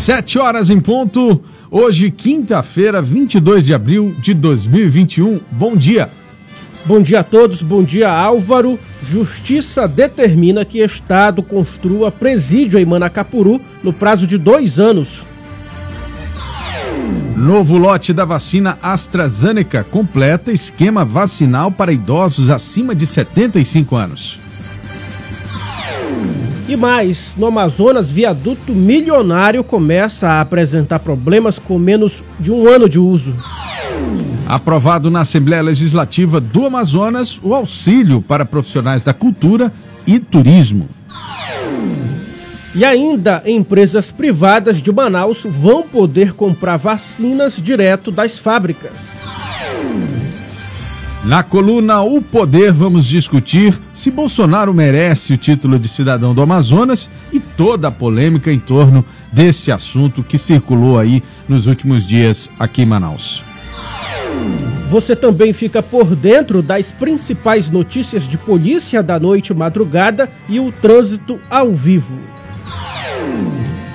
7 horas em ponto, hoje quinta-feira, 22 de abril de 2021. Bom dia. Bom dia a todos, bom dia Álvaro. Justiça determina que Estado construa presídio em Manacapuru no prazo de 2 anos. Novo lote da vacina AstraZeneca completa esquema vacinal para idosos acima de 75 anos. E mais, no Amazonas, viaduto milionário começa a apresentar problemas com menos de 1 ano de uso. Aprovado na Assembleia Legislativa do Amazonas o auxílio para profissionais da cultura e turismo. E ainda, empresas privadas de Manaus vão poder comprar vacinas direto das fábricas. Na coluna O Poder, vamos discutir se Bolsonaro merece o título de cidadão do Amazonas e toda a polêmica em torno desse assunto que circulou aí nos últimos dias aqui em Manaus. Você também fica por dentro das principais notícias de polícia da noite e madrugada e o trânsito ao vivo.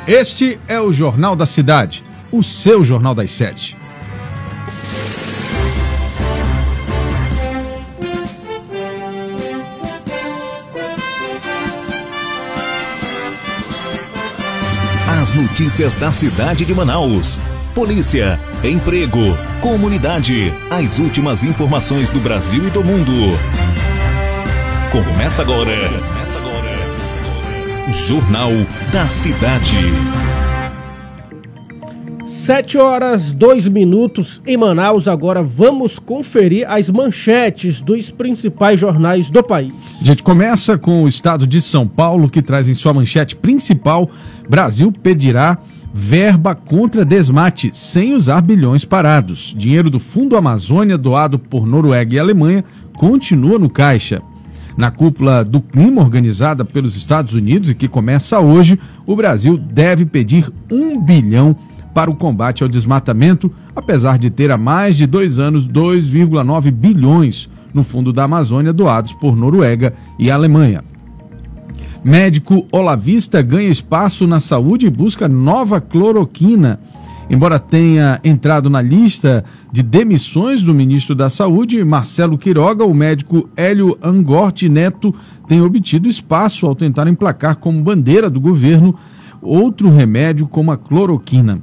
Este é o Jornal da Cidade, o seu Jornal das 7. As notícias da cidade de Manaus. Polícia, emprego, comunidade, as últimas informações do Brasil e do mundo. Começa agora. Jornal da Cidade. 7 horas, 2 minutos em Manaus. Agora vamos conferir as manchetes dos principais jornais do país. A gente começa com o estado de São Paulo, que traz em sua manchete principal: Brasil pedirá verba contra desmate sem usar bilhões parados. Dinheiro do Fundo Amazônia, doado por Noruega e Alemanha, continua no caixa. Na cúpula do clima organizada pelos Estados Unidos e que começa hoje, o Brasil deve pedir 1 bilhão para o combate ao desmatamento, apesar de ter há mais de 2 anos 2,9 bilhões no Fundo da Amazônia doados por Noruega e Alemanha. Médico olavista ganha espaço na saúde e busca nova cloroquina. Embora tenha entrado na lista de demissões do ministro da Saúde, Marcelo Queiroga, o médico Hélio Angorti Neto tem obtido espaço ao tentar emplacar como bandeira do governo outro remédio como a cloroquina.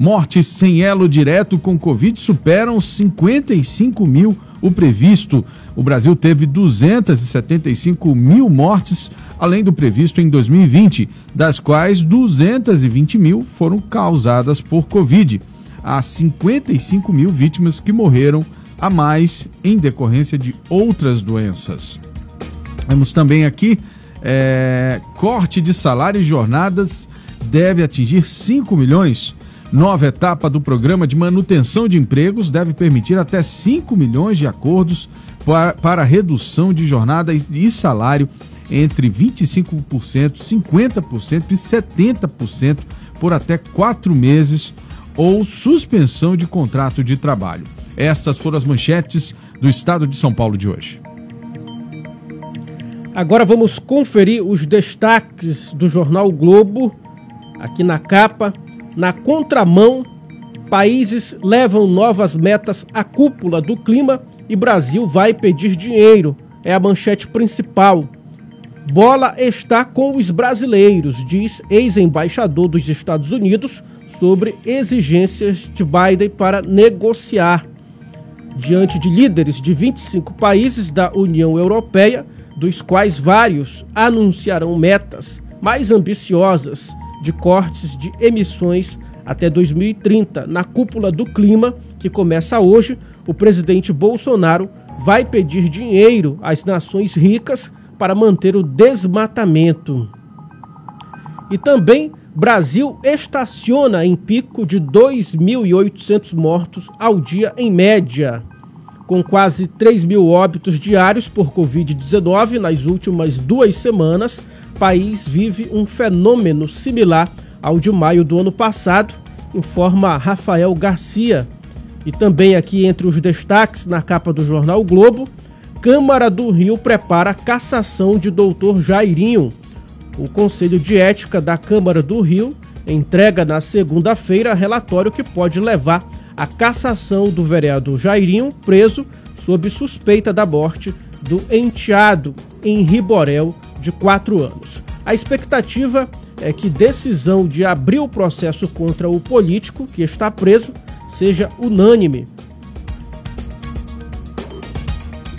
Mortes sem elo direto com Covid superam 55 mil o previsto. O Brasil teve 275 mil mortes, além do previsto em 2020, das quais 220 mil foram causadas por Covid. Há 55 mil vítimas que morreram a mais em decorrência de outras doenças. Temos também aqui, corte de salário e jornadas deve atingir 5 milhões. Nova etapa do programa de manutenção de empregos deve permitir até 5 milhões de acordos para redução de jornada e salário entre 25%, 50% e 70% por até 4 meses ou suspensão de contrato de trabalho. Essas foram as manchetes do estado de São Paulo de hoje. Agora vamos conferir os destaques do jornal o Globo, aqui na capa. Na contramão, países levam novas metas à cúpula do clima e Brasil vai pedir dinheiro. É a manchete principal. Bola está com os brasileiros, diz ex-embaixador dos Estados Unidos sobre exigências de Biden para negociar. Diante de líderes de 25 países da União Europeia, dos quais vários anunciarão metas mais ambiciosas de cortes de emissões até 2030. Na cúpula do clima, que começa hoje, o presidente Bolsonaro vai pedir dinheiro às nações ricas para manter o desmatamento. E também, Brasil estaciona em pico de 2.800 mortos ao dia em média. Com quase 3 mil óbitos diários por Covid-19 nas últimas 2 semanas, o país vive um fenômeno similar ao de maio do ano passado, informa Rafael Garcia. E também aqui entre os destaques na capa do jornal o Globo, Câmara do Rio prepara a cassação de Dr. Jairinho. O Conselho de Ética da Câmara do Rio entrega na segunda-feira relatório que pode levar à cassação do vereador Jairinho, preso sob suspeita da morte do enteado Henri Borel, de 4 anos. A expectativa é que decisão de abrir o processo contra o político que está preso seja unânime.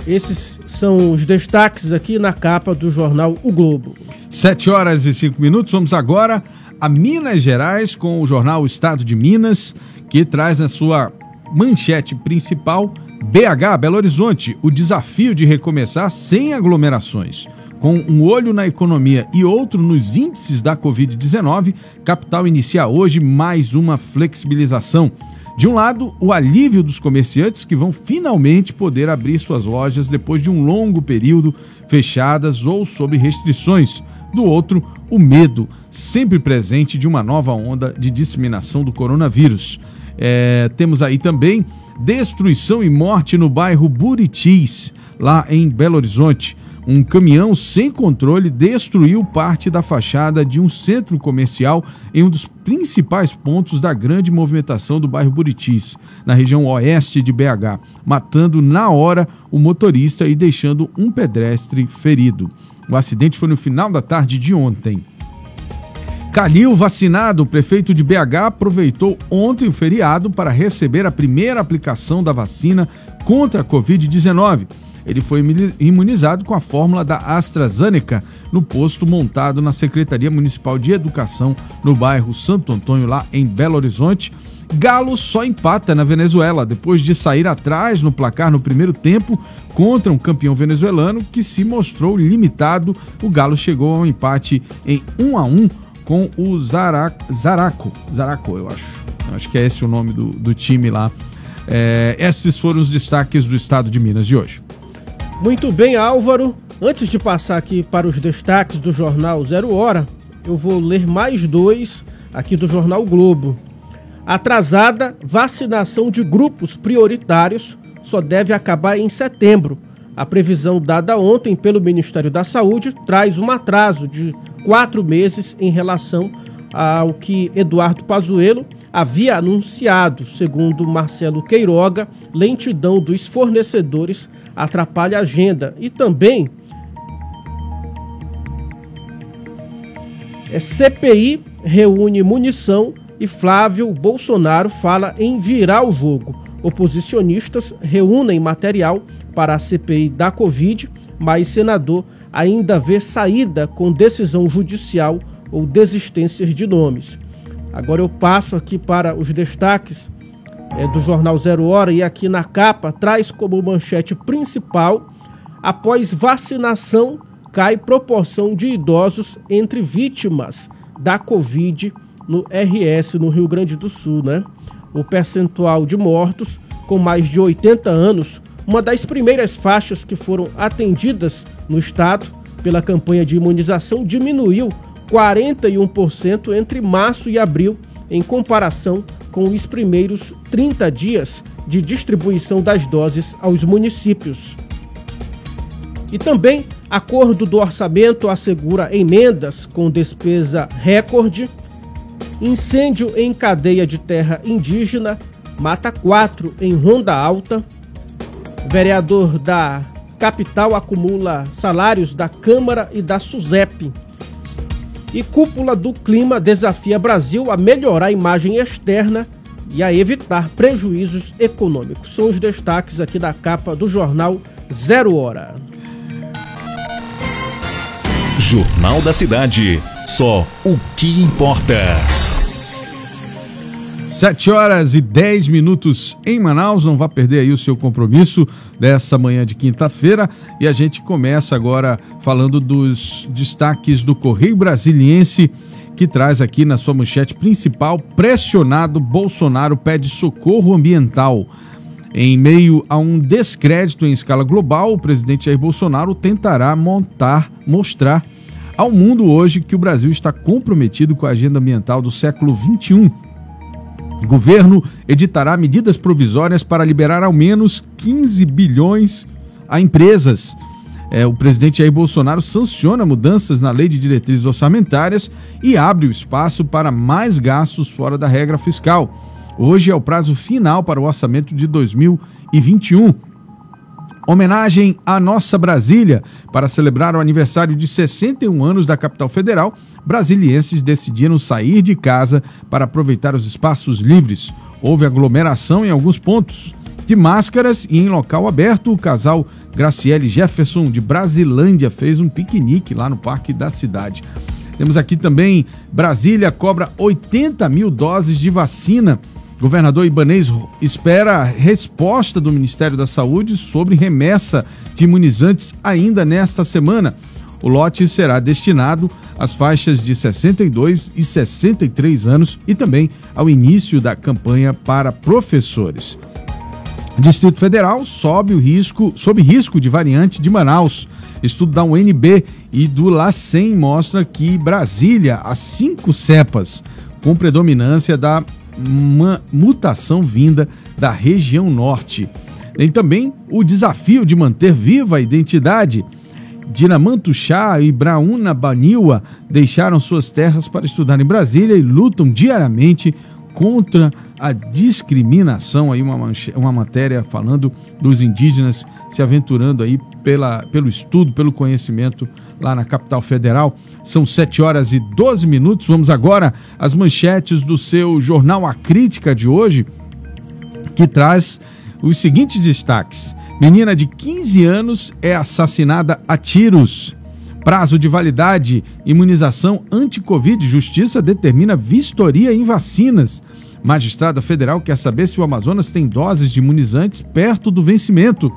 Esses são os destaques aqui na capa do jornal O Globo. 7h05. Vamos agora a Minas Gerais com o jornal Estado de Minas, que traz na sua manchete principal: BH, Belo Horizonte, o desafio de recomeçar sem aglomerações. Com um olho na economia e outro nos índices da Covid-19, capital inicia hoje mais uma flexibilização. De um lado, o alívio dos comerciantes que vão finalmente poder abrir suas lojas depois de um longo período fechadas ou sob restrições. Do outro, o medo sempre presente de uma nova onda de disseminação do coronavírus. Temos aí também destruição e morte no bairro Buritis, lá em Belo Horizonte. Um caminhão sem controle destruiu parte da fachada de um centro comercial em um dos principais pontos da grande movimentação do bairro Buritis, na região oeste de BH, matando na hora o motorista e deixando um pedestre ferido. O acidente foi no final da tarde de ontem. Calil vacinado, o prefeito de BH aproveitou ontem o feriado para receber a primeira aplicação da vacina contra a Covid-19. Ele foi imunizado com a fórmula da AstraZeneca no posto montado na Secretaria Municipal de Educação no bairro Santo Antônio, lá em Belo Horizonte. Galo só empata na Venezuela depois de sair atrás no placar no primeiro tempo contra um campeão venezuelano que se mostrou limitado. O Galo chegou ao empate em 1-1 com o Zaraco, eu acho. Acho que é esse o nome do time lá. Esses foram os destaques do Estado de Minas de hoje. Muito bem, Álvaro. Antes de passar aqui para os destaques do jornal 0 Hora, eu vou ler mais 2 aqui do jornal Globo. Atrasada, vacinação de grupos prioritários só deve acabar em setembro. A previsão dada ontem pelo Ministério da Saúde traz um atraso de 4 meses em relação ao que Eduardo Pazuello havia anunciado. Segundo Marcelo Queiroga, lentidão dos fornecedores atrapalha a agenda. E também CPI reúne munição e Flávio Bolsonaro fala em virar o jogo. Oposicionistas reúnem material para a CPI da Covid, mas senador ainda vê saída com decisão judicial ou desistências de nomes. Agora eu passo aqui para os destaques do jornal 0 Hora, e aqui na capa traz como manchete principal: após vacinação cai proporção de idosos entre vítimas da Covid no RS, no Rio Grande do Sul, né? O percentual de mortos com mais de 80 anos, uma das primeiras faixas que foram atendidas no estado pela campanha de imunização, diminuiu 41% entre março e abril, em comparação com os primeiros 30 dias de distribuição das doses aos municípios. E também, acordo do orçamento assegura emendas com despesa recorde. Incêndio em cadeia de terra indígena mata 4 em Ronda Alta. Vereador da capital acumula salários da Câmara e da SUSEP. E cúpula do clima desafia Brasil a melhorar a imagem externa e a evitar prejuízos econômicos. São os destaques aqui da capa do jornal 0 Hora. Jornal da Cidade. Só o que importa. 7h10 em Manaus. Não vá perder aí o seu compromisso dessa manhã de quinta-feira. E a gente começa agora falando dos destaques do Correio Brasiliense, que traz aqui na sua manchete principal: pressionado, Bolsonaro pede socorro ambiental. Em meio a um descrédito em escala global, o presidente Jair Bolsonaro tentará mostrar ao mundo hoje que o Brasil está comprometido com a agenda ambiental do século XXI. O governo editará medidas provisórias para liberar ao menos 15 bilhões a empresas. o presidente Jair Bolsonaro sanciona mudanças na lei de diretrizes orçamentárias e abre o espaço para mais gastos fora da regra fiscal. Hoje é o prazo final para o orçamento de 2021. Homenagem à nossa Brasília. Para celebrar o aniversário de 61 anos da capital federal, brasilienses decidiram sair de casa para aproveitar os espaços livres. Houve aglomeração em alguns pontos de máscaras e em local aberto. O casal Graciele Jefferson de Brasilândia fez um piquenique lá no Parque da Cidade. Temos aqui também, Brasília cobra 80 mil doses de vacina. Governador Ibanez espera resposta do Ministério da Saúde sobre remessa de imunizantes ainda nesta semana. O lote será destinado às faixas de 62 e 63 anos e também ao início da campanha para professores. Distrito Federal sob risco de variante de Manaus. Estudo da UNB e do LACEN mostra que Brasília, as 5 cepas com predominância da mutação vinda da região norte. Tem também o desafio de manter viva a identidade. Dinamantuxá e Braúna Baniwa deixaram suas terras para estudar em Brasília e lutam diariamente contra a discriminação. Aí uma matéria falando dos indígenas se aventurando aí pelo estudo, pelo conhecimento lá na capital federal. São 7h12. Vamos agora às manchetes do seu jornal A Crítica de hoje, que traz os seguintes destaques. Menina de 15 anos é assassinada a tiros. Prazo de validade, imunização anti-Covid. Justiça determina vistoria em vacinas. Magistrada federal quer saber se o Amazonas tem doses de imunizantes perto do vencimento.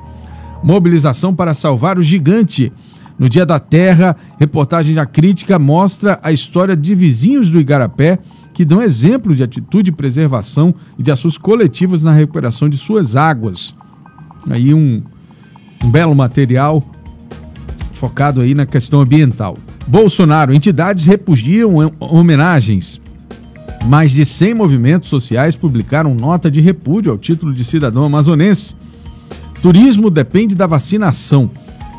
Mobilização para salvar o gigante. No Dia da Terra, reportagem da Crítica mostra a história de vizinhos do Igarapé que dão exemplo de atitude de preservação e de ações coletivas na recuperação de suas águas. Aí um belo material focado aí na questão ambiental. Bolsonaro, entidades repudiam homenagens. Mais de 100 movimentos sociais publicaram nota de repúdio ao título de cidadão amazonense. Turismo depende da vacinação.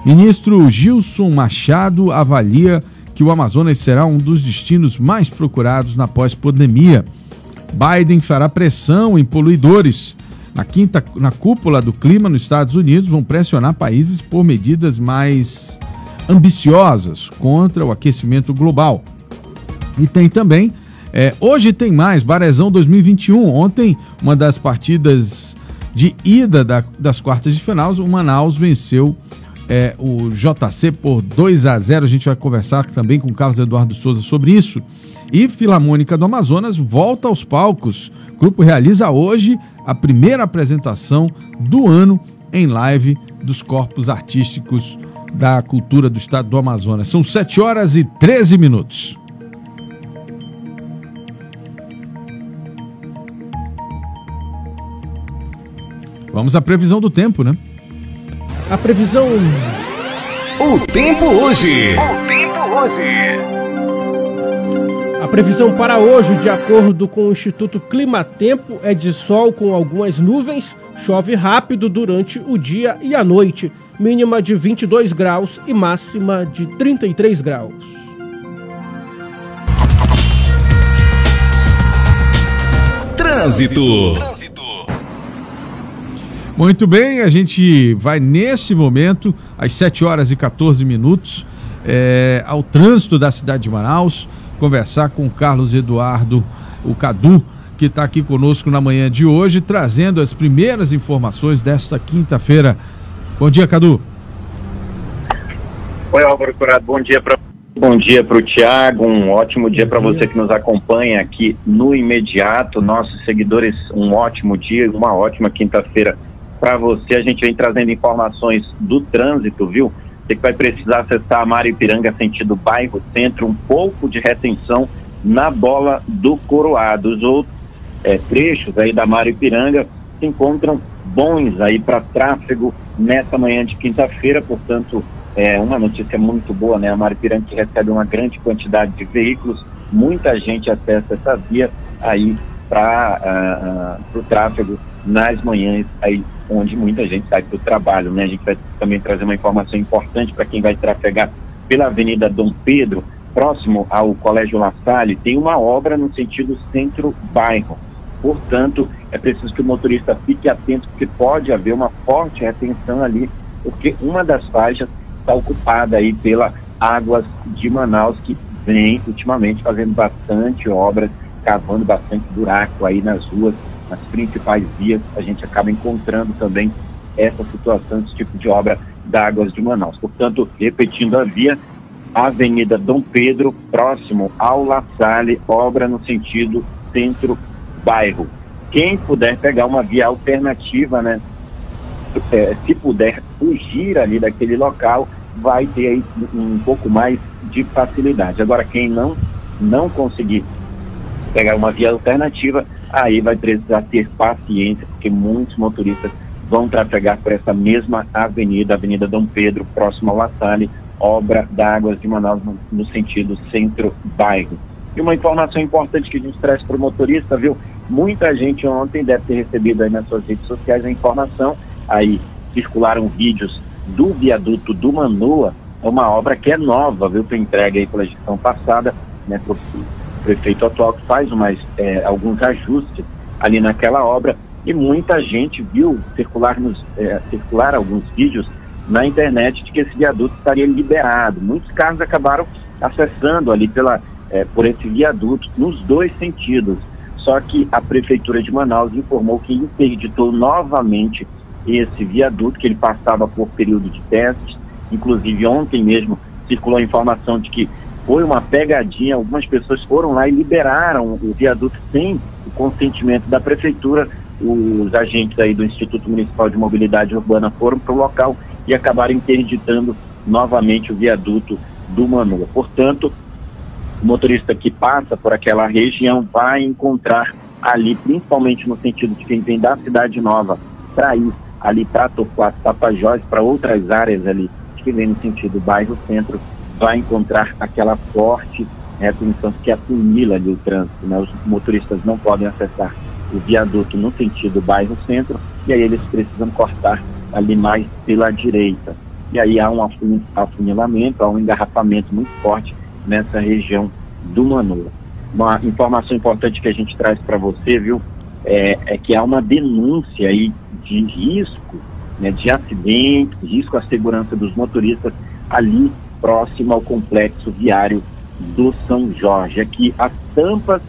Ministro Gilson Machado avalia que o Amazonas será um dos destinos mais procurados na pós-pandemia. Biden fará pressão em poluidores. Na cúpula do clima nos Estados Unidos vão pressionar países por medidas mais ambiciosas contra o aquecimento global. E tem também, hoje tem mais, Barezão 2021. Ontem, uma das partidas de ida das quartas de final, o Manaus venceu o JC por 2-0. A gente vai conversar também com o Carlos Eduardo Souza sobre isso. E Filarmônica do Amazonas volta aos palcos. O grupo realiza hoje a primeira apresentação do ano em live dos corpos artísticos da cultura do estado do Amazonas. São 7h13. Vamos à previsão do tempo, né? A previsão... O tempo hoje. A previsão para hoje, de acordo com o Instituto Climatempo, é de sol com algumas nuvens, chove rápido durante o dia e a noite, mínima de 22 graus e máxima de 33 graus. Trânsito. Muito bem, a gente vai nesse momento, às 7h14, ao trânsito da cidade de Manaus, conversar com o Carlos Eduardo, o Cadu, que está aqui conosco na manhã de hoje, trazendo as primeiras informações desta quinta-feira. Bom dia, Cadu. Oi, Álvaro Curado, bom dia para o Tiago, um ótimo dia para você que nos acompanha aqui no Imediato, nossos seguidores, um ótimo dia, uma ótima quinta-feira para você. A gente vem trazendo informações do trânsito, viu? Você que vai precisar acessar a Mariupiranga sentido bairro Centro, um pouco de retenção na Bola do Coroado. Os outros trechos aí da Mariupiranga se encontram bons aí para tráfego nessa manhã de quinta-feira, portanto, uma notícia muito boa, né? A Mariupiranga que recebe uma grande quantidade de veículos, muita gente acessa essa via aí para o tráfego nas manhãs aí onde muita gente sai para o trabalho, né? A gente vai também trazer uma informação importante para quem vai trafegar pela Avenida Dom Pedro, próximo ao Colégio La Salle, tem uma obra no sentido centro-bairro. Portanto, é preciso que o motorista fique atento, porque pode haver uma forte retenção ali, porque uma das faixas está ocupada aí pela Águas de Manaus, que vem ultimamente fazendo bastante obras, cavando bastante buraco aí nas ruas, nas principais vias. A gente acaba encontrando também essa situação, esse tipo de obra da Águas de Manaus. Portanto, repetindo a via, Avenida Dom Pedro, próximo ao La Salle, obra no sentido centro-bairro. Quem puder pegar uma via alternativa, né, se puder fugir ali daquele local, vai ter aí um pouco mais de facilidade. Agora, quem não conseguir pegar uma via alternativa, aí vai precisar ter paciência, porque muitos motoristas vão trafegar por essa mesma avenida, Avenida Dom Pedro, próximo ao La Salle, obra da Águas de Manaus no sentido centro-bairro. E uma informação importante que a gente traz para o motorista, viu? Muita gente ontem deve ter recebido aí nas suas redes sociais a informação, aí circularam vídeos do viaduto do Manoa, é uma obra que é nova, viu? Foi entregue aí pela gestão passada, né, para o prefeito atual, que faz alguns ajustes ali naquela obra, e muita gente viu circular alguns vídeos na internet de que esse viaduto estaria liberado. Muitos carros acabaram acessando ali por esse viaduto nos dois sentidos. Só que a Prefeitura de Manaus informou que interditou novamente esse viaduto, que ele passava por período de testes. Inclusive ontem mesmo circulou a informação de que foi uma pegadinha, algumas pessoas foram lá e liberaram o viaduto sem o consentimento da Prefeitura. Os agentes aí do Instituto Municipal de Mobilidade Urbana foram para o local e acabaram interditando novamente o viaduto do Manoa. Portanto, o motorista que passa por aquela região vai encontrar ali, principalmente no sentido de quem vem da Cidade Nova para ir ali para Torquato, Tapajós, para outras áreas ali que vem no sentido bairro centro, vai encontrar aquela forte retenção que afunila ali o trânsito, né? Os motoristas não podem acessar o viaduto no sentido bairro centro, e aí eles precisam cortar ali mais pela direita. E aí há um afunilamento, há um engarrafamento muito forte nessa região do Manoa. Uma informação importante que a gente traz para você, viu, é que há uma denúncia aí de risco, né, de acidente, risco à segurança dos motoristas ali próximo ao complexo viário do São Jorge. Aqui as tampas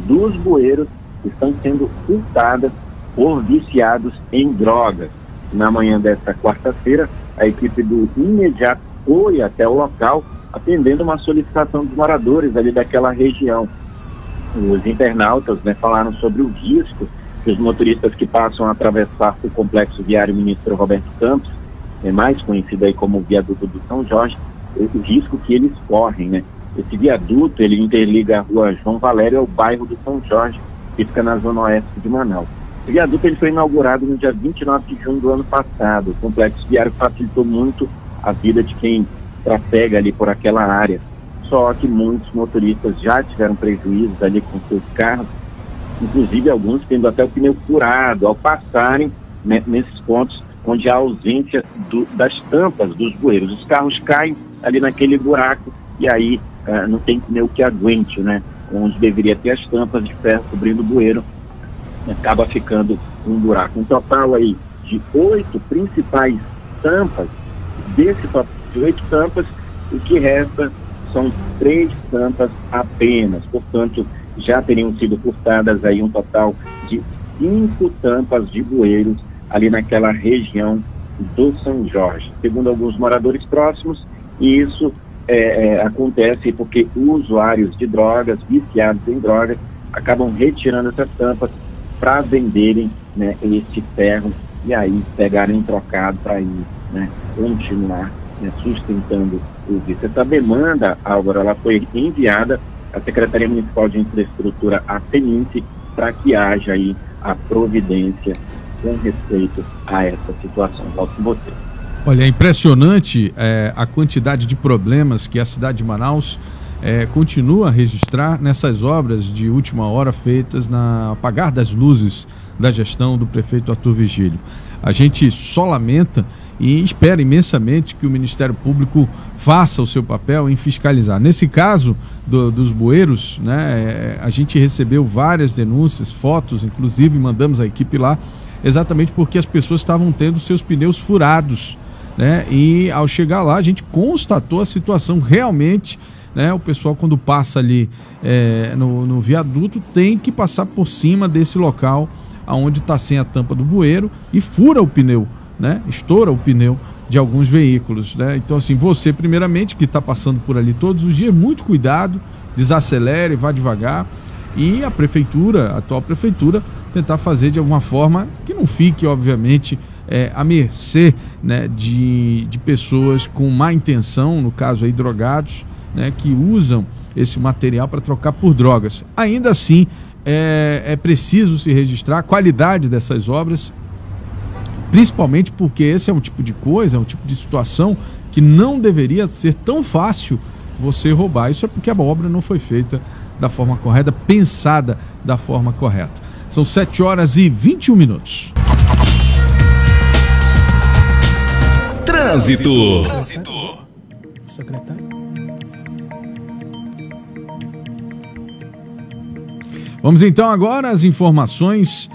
dos bueiros estão sendo furtadas por viciados em drogas. Na manhã desta quarta-feira, a equipe do Imediato foi até o local, atendendo uma solicitação dos moradores ali daquela região. Os internautas, né, falaram sobre o risco que os motoristas que passam a atravessar o complexo viário Ministro Roberto Campos, mais conhecido aí como viaduto do São Jorge, o risco que eles correm, né? Esse viaduto, ele interliga a rua João Valério ao bairro do São Jorge, que fica na zona oeste de Manaus. O viaduto ele foi inaugurado no dia 29 de junho do ano passado. O complexo viário facilitou muito a vida de quem trafega ali por aquela área. Só que muitos motoristas já tiveram prejuízos ali com seus carros, inclusive alguns tendo até o pneu furado ao passarem, né, nesses pontos onde há ausência das tampas dos bueiros. Os carros caem ali naquele buraco e aí não tem pneu que aguente, né? Onde deveria ter as tampas de ferro cobrindo o bueiro, acaba ficando um buraco. Um total aí de 8 principais tampas. Desse total de 8 tampas, o que resta são 3 tampas apenas. Portanto, já teriam sido furtadas aí um total de 5 tampas de bueiros ali naquela região do São Jorge. Segundo alguns moradores próximos, e isso acontece porque usuários de drogas, viciados em drogas, acabam retirando essas tampas para venderem, né, esse ferro e aí pegarem trocado para ir, né, continuar, né, sustentando o vício. Essa demanda, Álvaro, ela foi enviada à Secretaria Municipal de Infraestrutura, a CENINFE, para que haja aí a providência com respeito a essa situação. Volto com você. Olha, é impressionante a quantidade de problemas que a cidade de Manaus continua a registrar nessas obras de última hora feitas na apagar das luzes da gestão do prefeito Arthur Vigílio. A gente só lamenta e espera imensamente que o Ministério Público faça o seu papel em fiscalizar. Nesse caso dos bueiros, né, a gente recebeu várias denúncias, fotos, inclusive mandamos a equipe lá, exatamente porque as pessoas estavam tendo seus pneus furados, né, e ao chegar lá a gente constatou a situação realmente, né, o pessoal quando passa ali no viaduto tem que passar por cima desse local onde está sem a tampa do bueiro e fura o pneu, né, estoura o pneu de alguns veículos, né? Então assim, você primeiramente que está passando por ali todos os dias, muito cuidado, desacelere, vá devagar, e a prefeitura, a atual prefeitura, tentar fazer de alguma forma que não fique, obviamente, à mercê, né, de pessoas com má intenção, no caso aí drogados, né, que usam esse material para trocar por drogas. Ainda assim, é preciso se registrar a qualidade dessas obras, principalmente porque esse é um tipo de coisa, é um tipo de situação que não deveria ser tão fácil você roubar. Isso é porque a obra não foi feita da forma correta, pensada da forma correta. São 7h21. Trânsito. Secretário. Vamos então agora às informações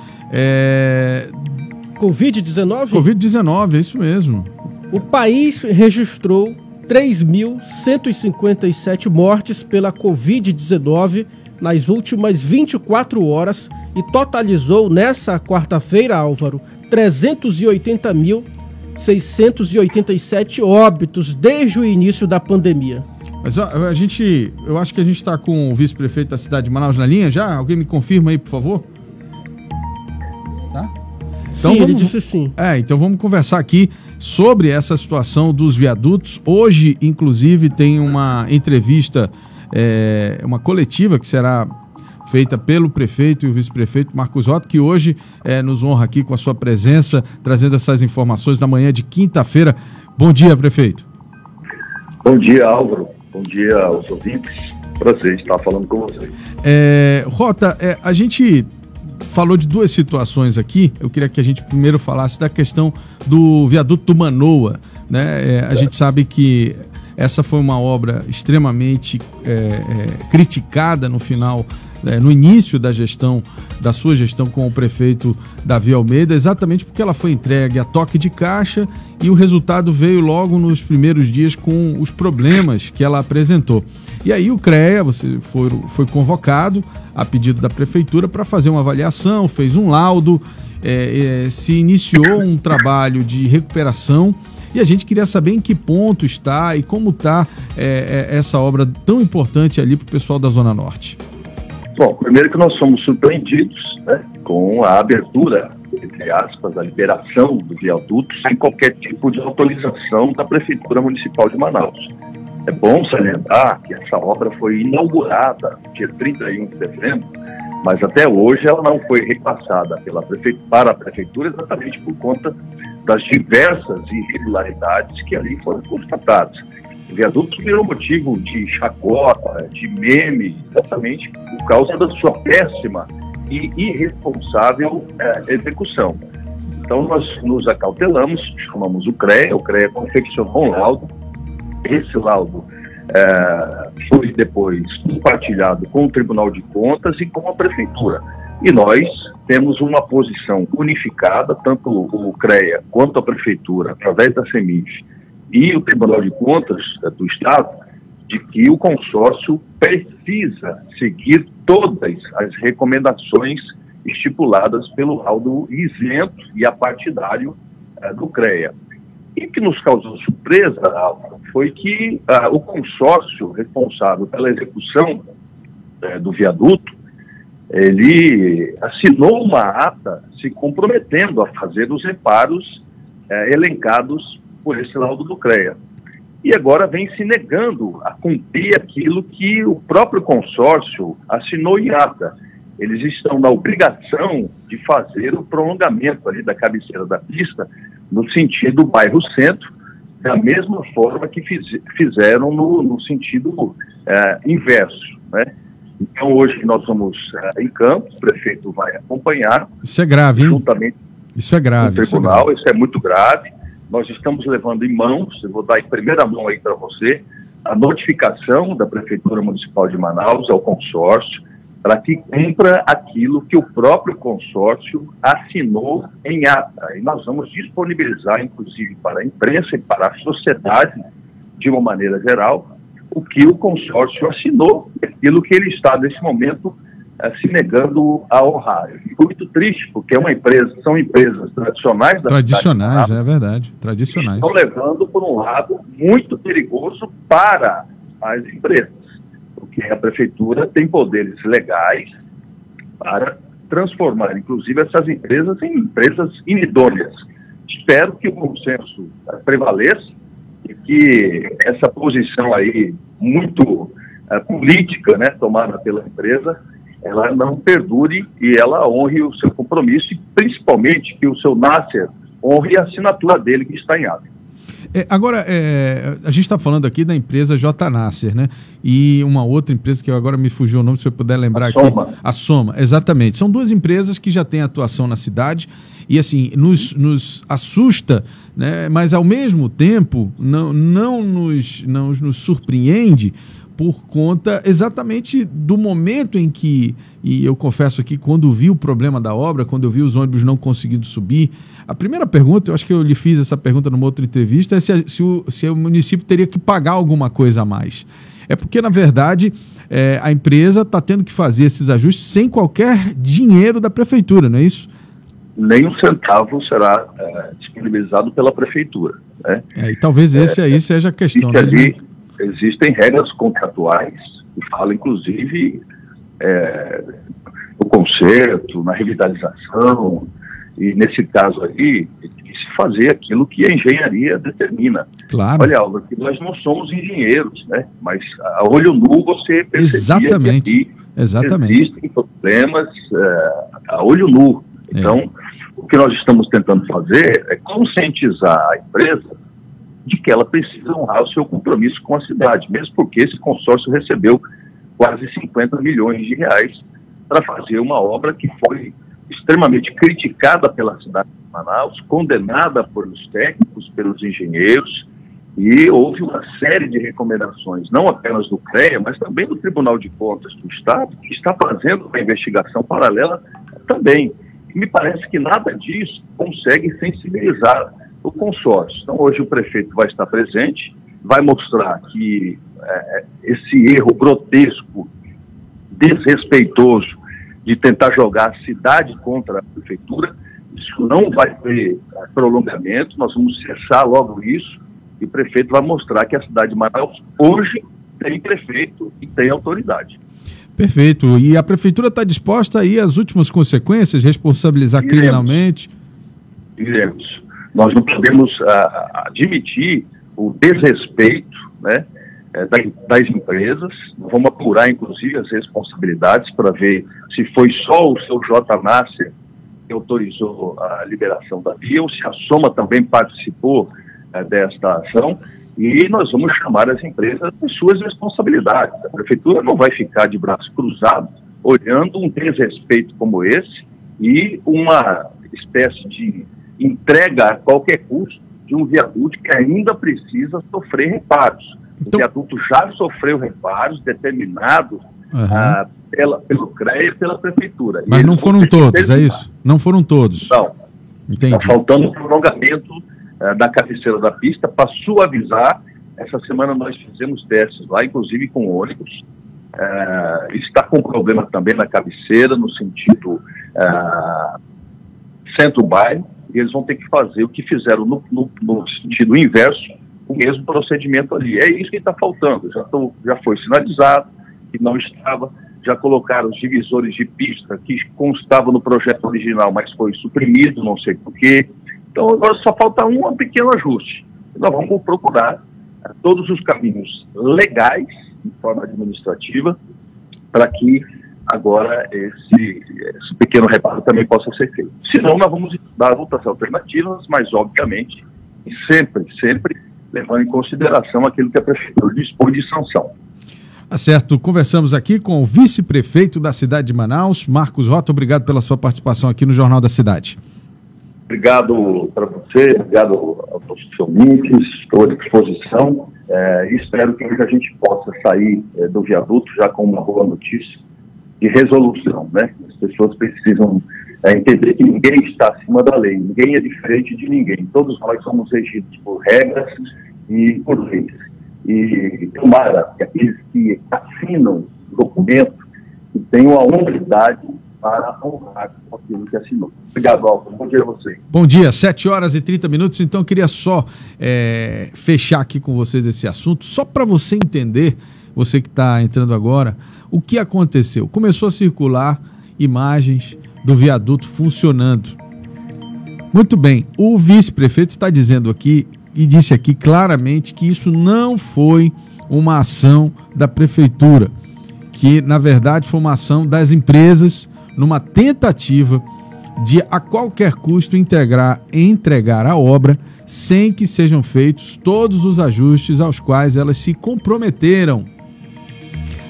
Covid-19? Covid-19, é isso mesmo. O país registrou 3.157 mortes pela Covid-19 nas últimas 24 horas e totalizou nessa quarta-feira, Álvaro, 380.687 óbitos desde o início da pandemia. Mas eu acho que a gente está com o vice-prefeito da cidade de Manaus na linha já. Alguém me confirma aí, por favor? Tá? Então, sim, ele disse sim. Então vamos conversar aqui sobre essa situação dos viadutos. Hoje, inclusive, tem uma entrevista, uma coletiva que será feita pelo prefeito e o vice-prefeito Marcos Otto, que hoje nos honra aqui com a sua presença, trazendo essas informações na manhã de quinta-feira. Bom dia, prefeito. Bom dia, Álvaro. Bom dia aos ouvintes. Prazer estar falando com vocês. Rota, a gente falou de duas situações aqui. Eu queria que a gente primeiro falasse da questão do viaduto do Manoa, né? A gente sabe que essa foi uma obra extremamente criticada no final, no início da sua gestão com o prefeito Davi Almeida, exatamente porque ela foi entregue a toque de caixa e o resultado veio logo nos primeiros dias com os problemas que ela apresentou. E aí o CREA foi convocado a pedido da prefeitura para fazer uma avaliação, fez um laudo, se iniciou um trabalho de recuperação e a gente queria saber em que ponto está e como está essa obra tão importante ali para o pessoal da Zona Norte. Bom, primeiro que nós somos surpreendidos, né, com a abertura, entre aspas, a liberação do viaduto sem qualquer tipo de autorização da Prefeitura Municipal de Manaus. É bom salientar que essa obra foi inaugurada dia 31 de dezembro, mas até hoje ela não foi repassada para a Prefeitura exatamente por conta das diversas irregularidades que ali foram constatadas. O viaduto virou motivo de chacota, de meme, exatamente por causa da sua péssima e irresponsável execução. Então nós nos acautelamos, chamamos o CREA confeccionou um laudo. Esse laudo foi depois compartilhado com o Tribunal de Contas e com a Prefeitura. E nós temos uma posição unificada, tanto o CREA quanto a Prefeitura, através da CEMIF, e o Tribunal de Contas do Estado, de que o consórcio precisa seguir todas as recomendações estipuladas pelo laudo isento e apartidário do CREA. E o que nos causou surpresa, Álvaro, foi que o consórcio responsável pela execução do viaduto, ele assinou uma ata se comprometendo a fazer os reparos elencados por esse laudo do CREA. E agora vem se negando a cumprir aquilo que o próprio consórcio assinou em ata. Eles estão na obrigação de fazer o prolongamento ali da cabeceira da pista no sentido bairro centro, da mesma forma que fizeram no sentido inverso, né? Então, hoje nós vamos em campo, o prefeito vai acompanhar. Isso é grave, hein? Juntamente isso é grave. com o tribunal, isso é muito grave. Nós estamos levando em mãos, eu vou dar em primeira mão aí para você, a notificação da Prefeitura Municipal de Manaus ao consórcio, para que cumpra aquilo que o próprio consórcio assinou em ata. E nós vamos disponibilizar, inclusive, para a imprensa e para a sociedade, de uma maneira geral, o que o consórcio assinou, aquilo que ele está, nesse momento, se negando a honrar. Eu fico muito triste, porque são empresas tradicionais. Tradicionais, é verdade, tradicionais. Estão levando por um lado muito perigoso para as empresas, porque a prefeitura tem poderes legais para transformar, inclusive, essas empresas em empresas inidôneas. Espero que o bom senso prevaleça e que essa posição aí muito política, né, tomada pela empresa, ela não perdure e ela honre o seu compromisso e, principalmente, que o seu Nasser honre a assinatura dele que está em ato. Agora, a gente está falando aqui da empresa J. Nasser, né? E uma outra empresa que agora me fugiu o nome, se eu puder lembrar aqui. A Soma, exatamente. São duas empresas que já têm atuação na cidade e, assim, nos assusta, né? Mas, ao mesmo tempo, não nos surpreende por conta exatamente do momento em que, e eu confesso aqui, quando vi o problema da obra, quando eu vi os ônibus não conseguindo subir, a primeira pergunta, eu acho que eu lhe fiz essa pergunta numa outra entrevista, é se o município teria que pagar alguma coisa a mais. É porque, na verdade, a empresa está tendo que fazer esses ajustes sem qualquer dinheiro da prefeitura, não é isso? Nem um centavo será disponibilizado pela prefeitura, né? E talvez esse aí seja a questão. Existem regras contratuais que falam, inclusive, no conserto, na revitalização, e nesse caso aí, se fazer aquilo que a engenharia determina. Claro. Olha, Álvaro, que nós não somos engenheiros, né? Mas a olho nu você percebia que existem problemas a olho nu. Então, o que nós estamos tentando fazer é conscientizar a empresa de que ela precisa honrar o seu compromisso com a cidade, mesmo porque esse consórcio recebeu quase 50 milhões de reais para fazer uma obra que foi extremamente criticada pela cidade de Manaus, condenada pelos técnicos, pelos engenheiros, e houve uma série de recomendações, não apenas do CREA, mas também do Tribunal de Contas do Estado, que está fazendo uma investigação paralela também. E me parece que nada disso consegue sensibilizar o consórcio. Então, hoje o prefeito vai estar presente, vai mostrar que esse erro grotesco, desrespeitoso, de tentar jogar a cidade contra a prefeitura, isso não vai ter prolongamento, nós vamos cessar logo isso, e o prefeito vai mostrar que a cidade de Manaus hoje tem prefeito e tem autoridade. Perfeito. E a prefeitura está disposta a ir às últimas consequências, responsabilizar criminalmente? Iremos. Nós não podemos admitir o desrespeito, né, das empresas. Vamos apurar, inclusive, as responsabilidades para ver se foi só o seu J. Nasser que autorizou a liberação da via ou se a Soma também participou desta ação. E nós vamos chamar as empresas de suas responsabilidades. A prefeitura não vai ficar de braços cruzados olhando um desrespeito como esse e uma espécie de entrega a qualquer custo de um viaduto que ainda precisa sofrer reparos. Então, o viaduto já sofreu reparos determinados pelo CREA e pela prefeitura. Mas não foram todos, é isso? Não foram todos? Não. Entendi. Está faltando um prolongamento da cabeceira da pista para suavizar. Essa semana nós fizemos testes lá, inclusive com ônibus. Está com problema também na cabeceira, no sentido centro-bairro. E eles vão ter que fazer o que fizeram no sentido inverso, o mesmo procedimento ali. É isso que está faltando. Já foi sinalizado, que não estava, já colocaram os divisores de pista que constavam no projeto original, mas foi suprimido, não sei por quê. Então agora só falta um pequeno ajuste. Nós vamos procurar todos os caminhos legais, de forma administrativa, para que agora esse pequeno reparo também possa ser feito. Senão, nós vamos dar outras alternativas, mas, obviamente, sempre levando em consideração aquilo que a Prefeitura dispõe de sanção. Tá certo, conversamos aqui com o vice-prefeito da cidade de Manaus, Marcos Rota. Obrigado pela sua participação aqui no Jornal da Cidade. Obrigado para você, obrigado aos ouvintes, estou à disposição e espero que hoje a gente possa sair do viaduto já com uma boa notícia de resolução, né? As pessoas precisam entender que ninguém está acima da lei, ninguém é diferente de ninguém, todos nós somos regidos por regras e por leis. E tomara que aqueles que assinam o documento que tenham a humildade para honrar aquilo que assinou. Obrigado, Alton. Bom dia a você. Bom dia, 7h30, então eu queria só fechar aqui com vocês esse assunto, só para você entender, você que está entrando agora, o que aconteceu. Começou a circular imagens do viaduto funcionando. Muito bem, o vice-prefeito está dizendo aqui, e disse aqui claramente que isso não foi uma ação da prefeitura, que na verdade foi uma ação das empresas numa tentativa de a qualquer custo entregar a obra sem que sejam feitos todos os ajustes aos quais elas se comprometeram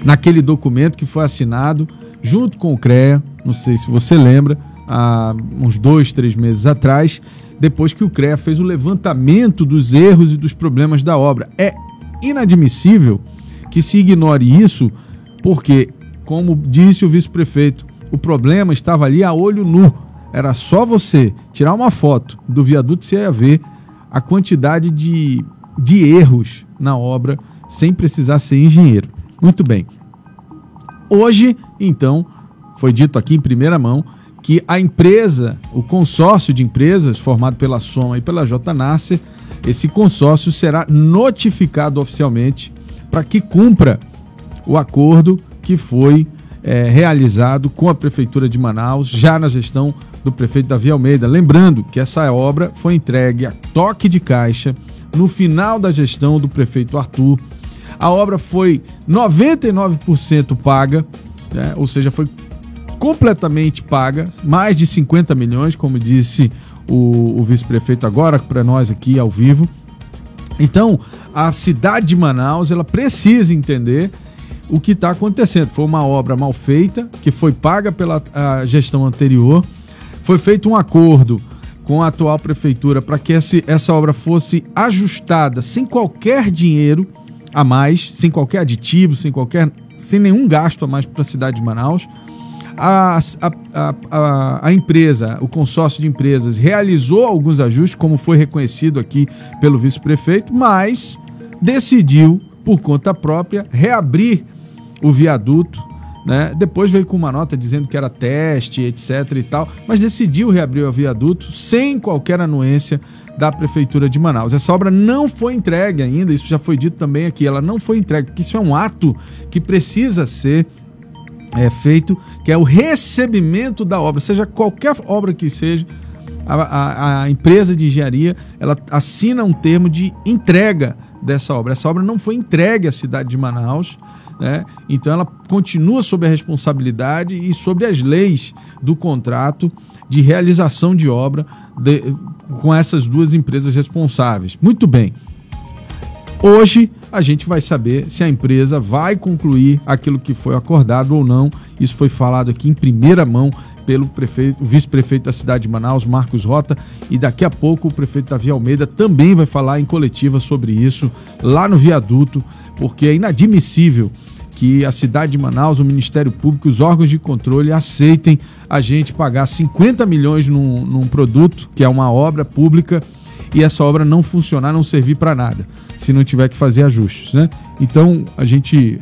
naquele documento que foi assinado junto com o CREA, não sei se você lembra, há uns 2-3 meses atrás, depois que o CREA fez o levantamento dos erros e dos problemas da obra. É inadmissível que se ignore isso, porque, como disse o vice-prefeito, o problema estava ali a olho nu. Era só você tirar uma foto do viaduto e você ia ver a quantidade de erros na obra sem precisar ser engenheiro. Muito bem. Hoje, então, foi dito aqui em primeira mão que a empresa, o consórcio de empresas formado pela Soma e pela JNasser, esse consórcio será notificado oficialmente para que cumpra o acordo que foi realizado com a Prefeitura de Manaus, já na gestão do prefeito Davi Almeida. Lembrando que essa obra foi entregue a toque de caixa no final da gestão do prefeito Arthur. A obra foi 99% paga, né? Ou seja, foi completamente paga, mais de 50 milhões, como disse o vice-prefeito agora para nós aqui ao vivo. Então, a cidade de Manaus, ela precisa entender o que está acontecendo. Foi uma obra mal feita, que foi paga pela gestão anterior, foi feito um acordo com a atual prefeitura para que essa obra fosse ajustada sem qualquer dinheiro a mais, sem qualquer aditivo, sem nenhum gasto a mais para a cidade de Manaus. A empresa, o consórcio de empresas, realizou alguns ajustes, como foi reconhecido aqui pelo vice-prefeito, mas decidiu, por conta própria, reabrir o viaduto, né? Depois veio com uma nota dizendo que era teste, etc. e tal, mas decidiu reabrir o viaduto sem qualquer anuência da Prefeitura de Manaus. Essa obra não foi entregue ainda, isso já foi dito também aqui, ela não foi entregue, porque isso é um ato que precisa ser feito, que é o recebimento da obra, seja qualquer obra que seja, a empresa de engenharia, ela assina um termo de entrega dessa obra. Essa obra não foi entregue à cidade de Manaus, né? Então ela continua sob a responsabilidade e sobre as leis do contrato de realização de obra com essas duas empresas responsáveis. Muito bem. Hoje a gente vai saber se a empresa vai concluir aquilo que foi acordado ou não. Isso foi falado aqui em primeira mão pelo prefeito, o vice-prefeito da cidade de Manaus, Marcos Rota, e daqui a pouco o prefeito Davi Almeida também vai falar em coletiva sobre isso lá no viaduto, porque é inadmissível que a cidade de Manaus, o Ministério Público, os órgãos de controle aceitem a gente pagar 50 milhões num produto, que é uma obra pública, e essa obra não funcionar, não servir para nada, se não tiver que fazer ajustes, né? Então, a gente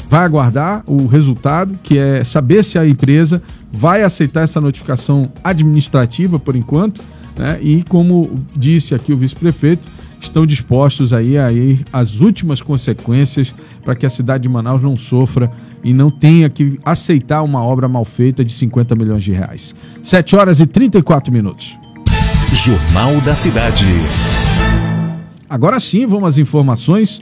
vai aguardar o resultado, que é saber se a empresa vai aceitar essa notificação administrativa, por enquanto, né? E como disse aqui o vice-prefeito, estão dispostos aí a ir às últimas consequências para que a cidade de Manaus não sofra e não tenha que aceitar uma obra mal feita de 50 milhões de reais. 7h34. Jornal da Cidade. Agora sim, vamos às informações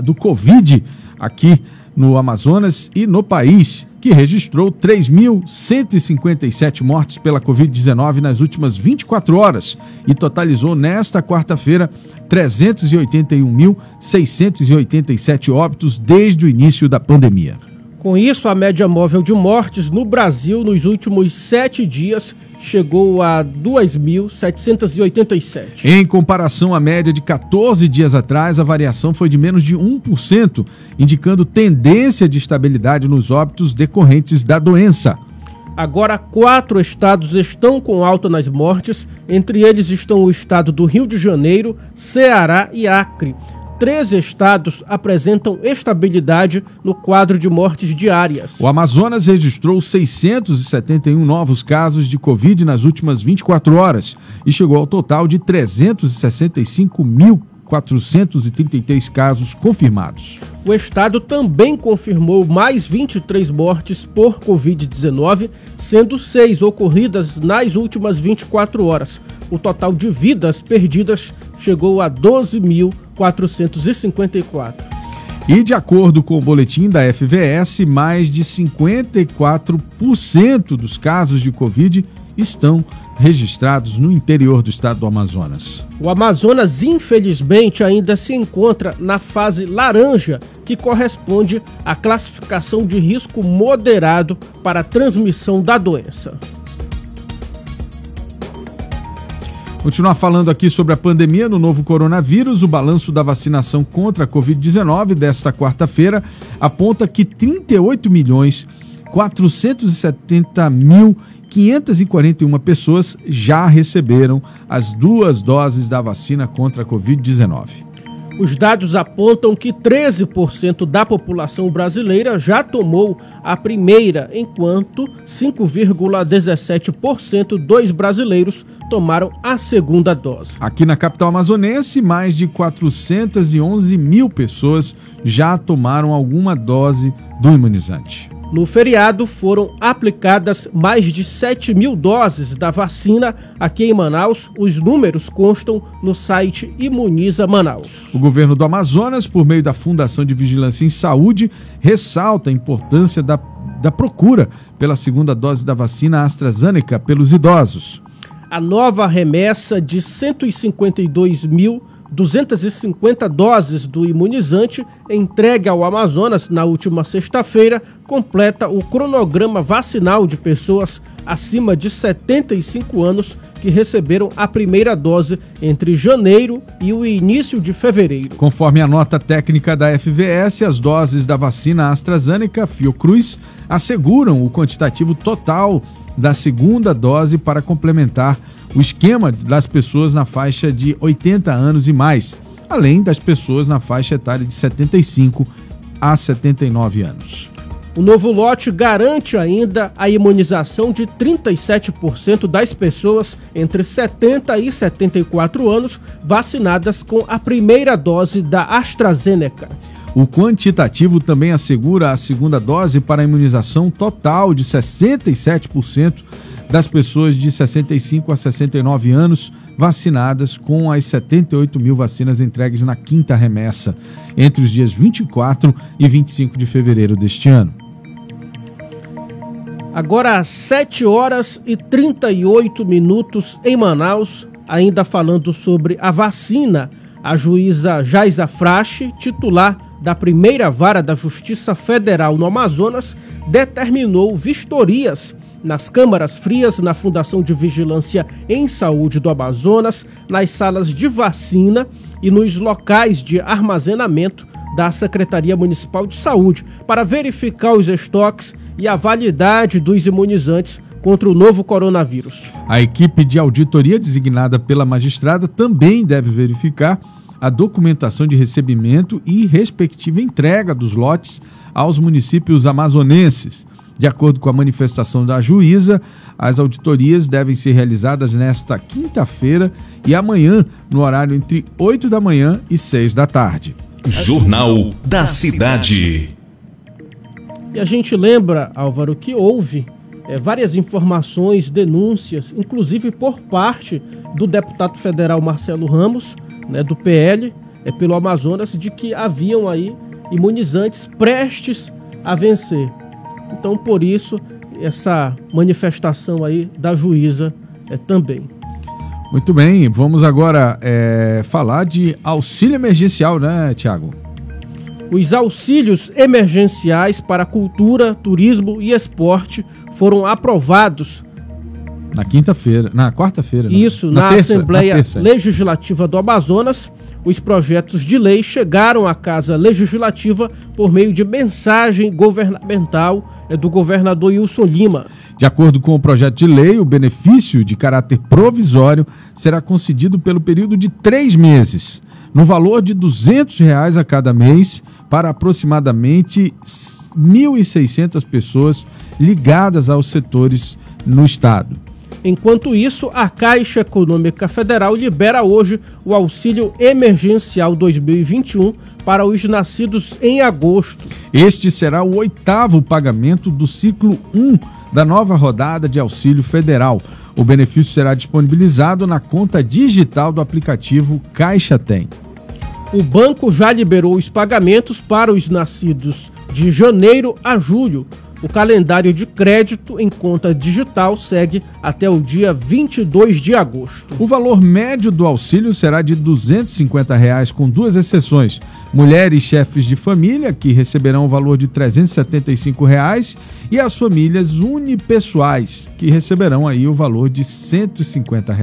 do Covid aqui no Amazonas e no país, que registrou 3.157 mortes pela Covid-19 nas últimas 24 horas e totalizou nesta quarta-feira 381.687 óbitos desde o início da pandemia. Com isso, a média móvel de mortes no Brasil nos últimos 7 dias chegou a 2.787. Em comparação à média de 14 dias atrás, a variação foi de menos de 1%, indicando tendência de estabilidade nos óbitos decorrentes da doença. Agora, 4 estados estão com alta nas mortes, entre eles estão o estado do Rio de Janeiro, Ceará e Acre. 13 estados apresentam estabilidade no quadro de mortes diárias. O Amazonas registrou 671 novos casos de Covid nas últimas 24 horas e chegou ao total de 365.433 casos confirmados. O estado também confirmou mais 23 mortes por Covid-19, sendo 6 ocorridas nas últimas 24 horas. O total de vidas perdidas chegou a 12.454. E de acordo com o boletim da FVS, mais de 54% dos casos de Covid estão registrados no interior do estado do Amazonas. O Amazonas, infelizmente, ainda se encontra na fase laranja, que corresponde à classificação de risco moderado para a transmissão da doença. Continuar falando aqui sobre a pandemia no novo coronavírus, o balanço da vacinação contra a Covid-19 desta quarta-feira aponta que 38.470.541 pessoas já receberam as 2 doses da vacina contra a Covid-19. Os dados apontam que 13% da população brasileira já tomou a primeira, enquanto 5,17% dos brasileiros tomaram a segunda dose. Aqui na capital amazonense, mais de 411 mil pessoas já tomaram alguma dose do imunizante. No feriado, foram aplicadas mais de 7.000 doses da vacina aqui em Manaus. Os números constam no site Imuniza Manaus. O governo do Amazonas, por meio da Fundação de Vigilância em Saúde, ressalta a importância da procura pela segunda dose da vacina AstraZeneca pelos idosos. A nova remessa de 152.250 doses do imunizante entregue ao Amazonas na última sexta-feira completa o cronograma vacinal de pessoas acima de 75 anos que receberam a primeira dose entre janeiro e o início de fevereiro. Conforme a nota técnica da FVS, as doses da vacina AstraZeneca Fiocruz asseguram o quantitativo total da segunda dose para complementar o esquema das pessoas na faixa de 80 anos e mais, além das pessoas na faixa etária de 75 a 79 anos. O novo lote garante ainda a imunização de 37% das pessoas entre 70 e 74 anos vacinadas com a primeira dose da AstraZeneca. O quantitativo também assegura a segunda dose para a imunização total de 67% das pessoas de 65 a 69 anos vacinadas com as 78 mil vacinas entregues na quinta remessa, entre os dias 24 e 25 de fevereiro deste ano. Agora às 7 horas e 38 minutos em Manaus, ainda falando sobre a vacina, a juíza Jaisa Frache, titular da primeira vara da Justiça Federal no Amazonas, determinou vistorias nas câmaras frias, na Fundação de Vigilância em Saúde do Amazonas, nas salas de vacina e nos locais de armazenamento da Secretaria Municipal de Saúde, para verificar os estoques e a validade dos imunizantes contra o novo coronavírus. A equipe de auditoria designada pela magistrada também deve verificar a documentação de recebimento e respectiva entrega dos lotes aos municípios amazonenses. De acordo com a manifestação da juíza, as auditorias devem ser realizadas nesta quinta-feira e amanhã, no horário entre 8 da manhã e 6 da tarde. Jornal da Cidade. E a gente lembra, Álvaro, que houve várias informações, denúncias, inclusive por parte do deputado federal Marcelo Ramos, do PL, pelo Amazonas, de que haviam aí imunizantes prestes a vencer. Então, por isso, essa manifestação aí da juíza também. Muito bem, vamos agora falar de auxílio emergencial, né, Tiago? Os auxílios emergenciais para cultura, turismo e esporte foram aprovados na quarta-feira. Isso, na Assembleia Legislativa do Amazonas. Os projetos de lei chegaram à Casa Legislativa por meio de mensagem governamental do governador Wilson Lima. De acordo com o projeto de lei, o benefício de caráter provisório será concedido pelo período de 3 meses, no valor de R$ 200 a cada mês, para aproximadamente 1.600 pessoas ligadas aos setores no estado. Enquanto isso, a Caixa Econômica Federal libera hoje o Auxílio Emergencial 2021 para os nascidos em agosto. Este será o 8º pagamento do ciclo 1 da nova rodada de auxílio federal. O benefício será disponibilizado na conta digital do aplicativo Caixa Tem. O banco já liberou os pagamentos para os nascidos de janeiro a julho. O calendário de crédito em conta digital segue até o dia 22 de agosto. O valor médio do auxílio será de R$ 250, com 2 exceções. Mulheres chefes de família, que receberão o valor de R$ 375, e as famílias unipessoais, que receberão aí o valor de R$ 150.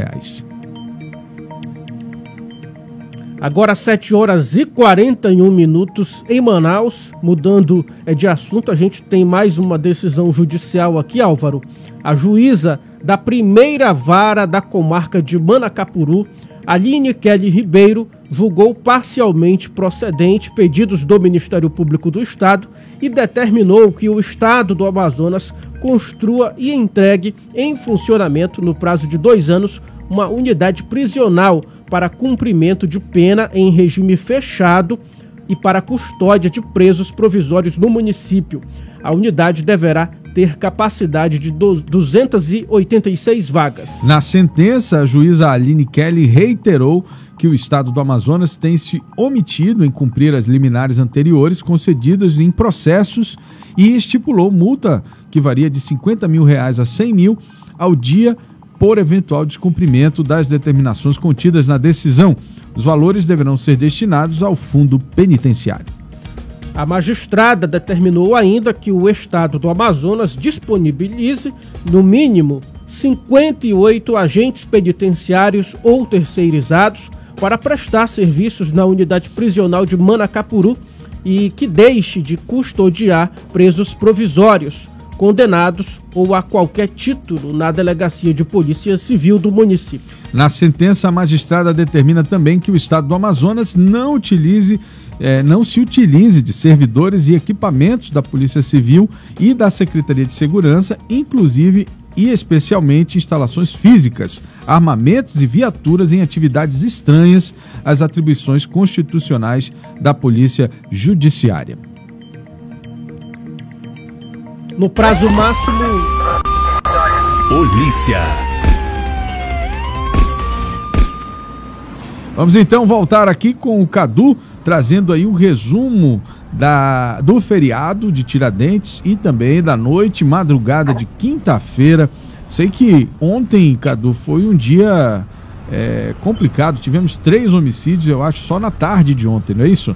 Agora 7h41 em Manaus. Mudando de assunto, a gente tem mais uma decisão judicial aqui, Álvaro. A juíza da primeira vara da comarca de Manacapuru, Aline Kelly Ribeiro, julgou parcialmente procedente pedidos do Ministério Público do Estado e determinou que o Estado do Amazonas construa e entregue em funcionamento, no prazo de 2 anos, uma unidade prisional para cumprimento de pena em regime fechado e para custódia de presos provisórios no município. A unidade deverá ter capacidade de 286 vagas. Na sentença, a juíza Aline Kelly reiterou que o Estado do Amazonas tem se omitido em cumprir as liminares anteriores concedidas em processos e estipulou multa que varia de R$ 50 mil a R$ 100 mil ao dia por eventual descumprimento das determinações contidas na decisão. Os valores deverão ser destinados ao fundo penitenciário. A magistrada determinou ainda que o Estado do Amazonas disponibilize, no mínimo, 58 agentes penitenciários ou terceirizados para prestar serviços na unidade prisional de Manacapuru e que deixe de custodiar presos provisórios, condenados ou a qualquer título na Delegacia de Polícia Civil do município. Na sentença, a magistrada determina também que o Estado do Amazonas não se utilize de servidores e equipamentos da Polícia Civil e da Secretaria de Segurança, inclusive e especialmente instalações físicas, armamentos e viaturas em atividades estranhas às atribuições constitucionais da Polícia Judiciária. No prazo máximo... Polícia. Vamos então voltar aqui com o Cadu, trazendo aí um resumo do feriado de Tiradentes e também da noite, madrugada de quinta-feira. Sei que ontem, Cadu, foi um dia complicado. Tivemos 3 homicídios, eu acho, só na tarde de ontem, não é isso?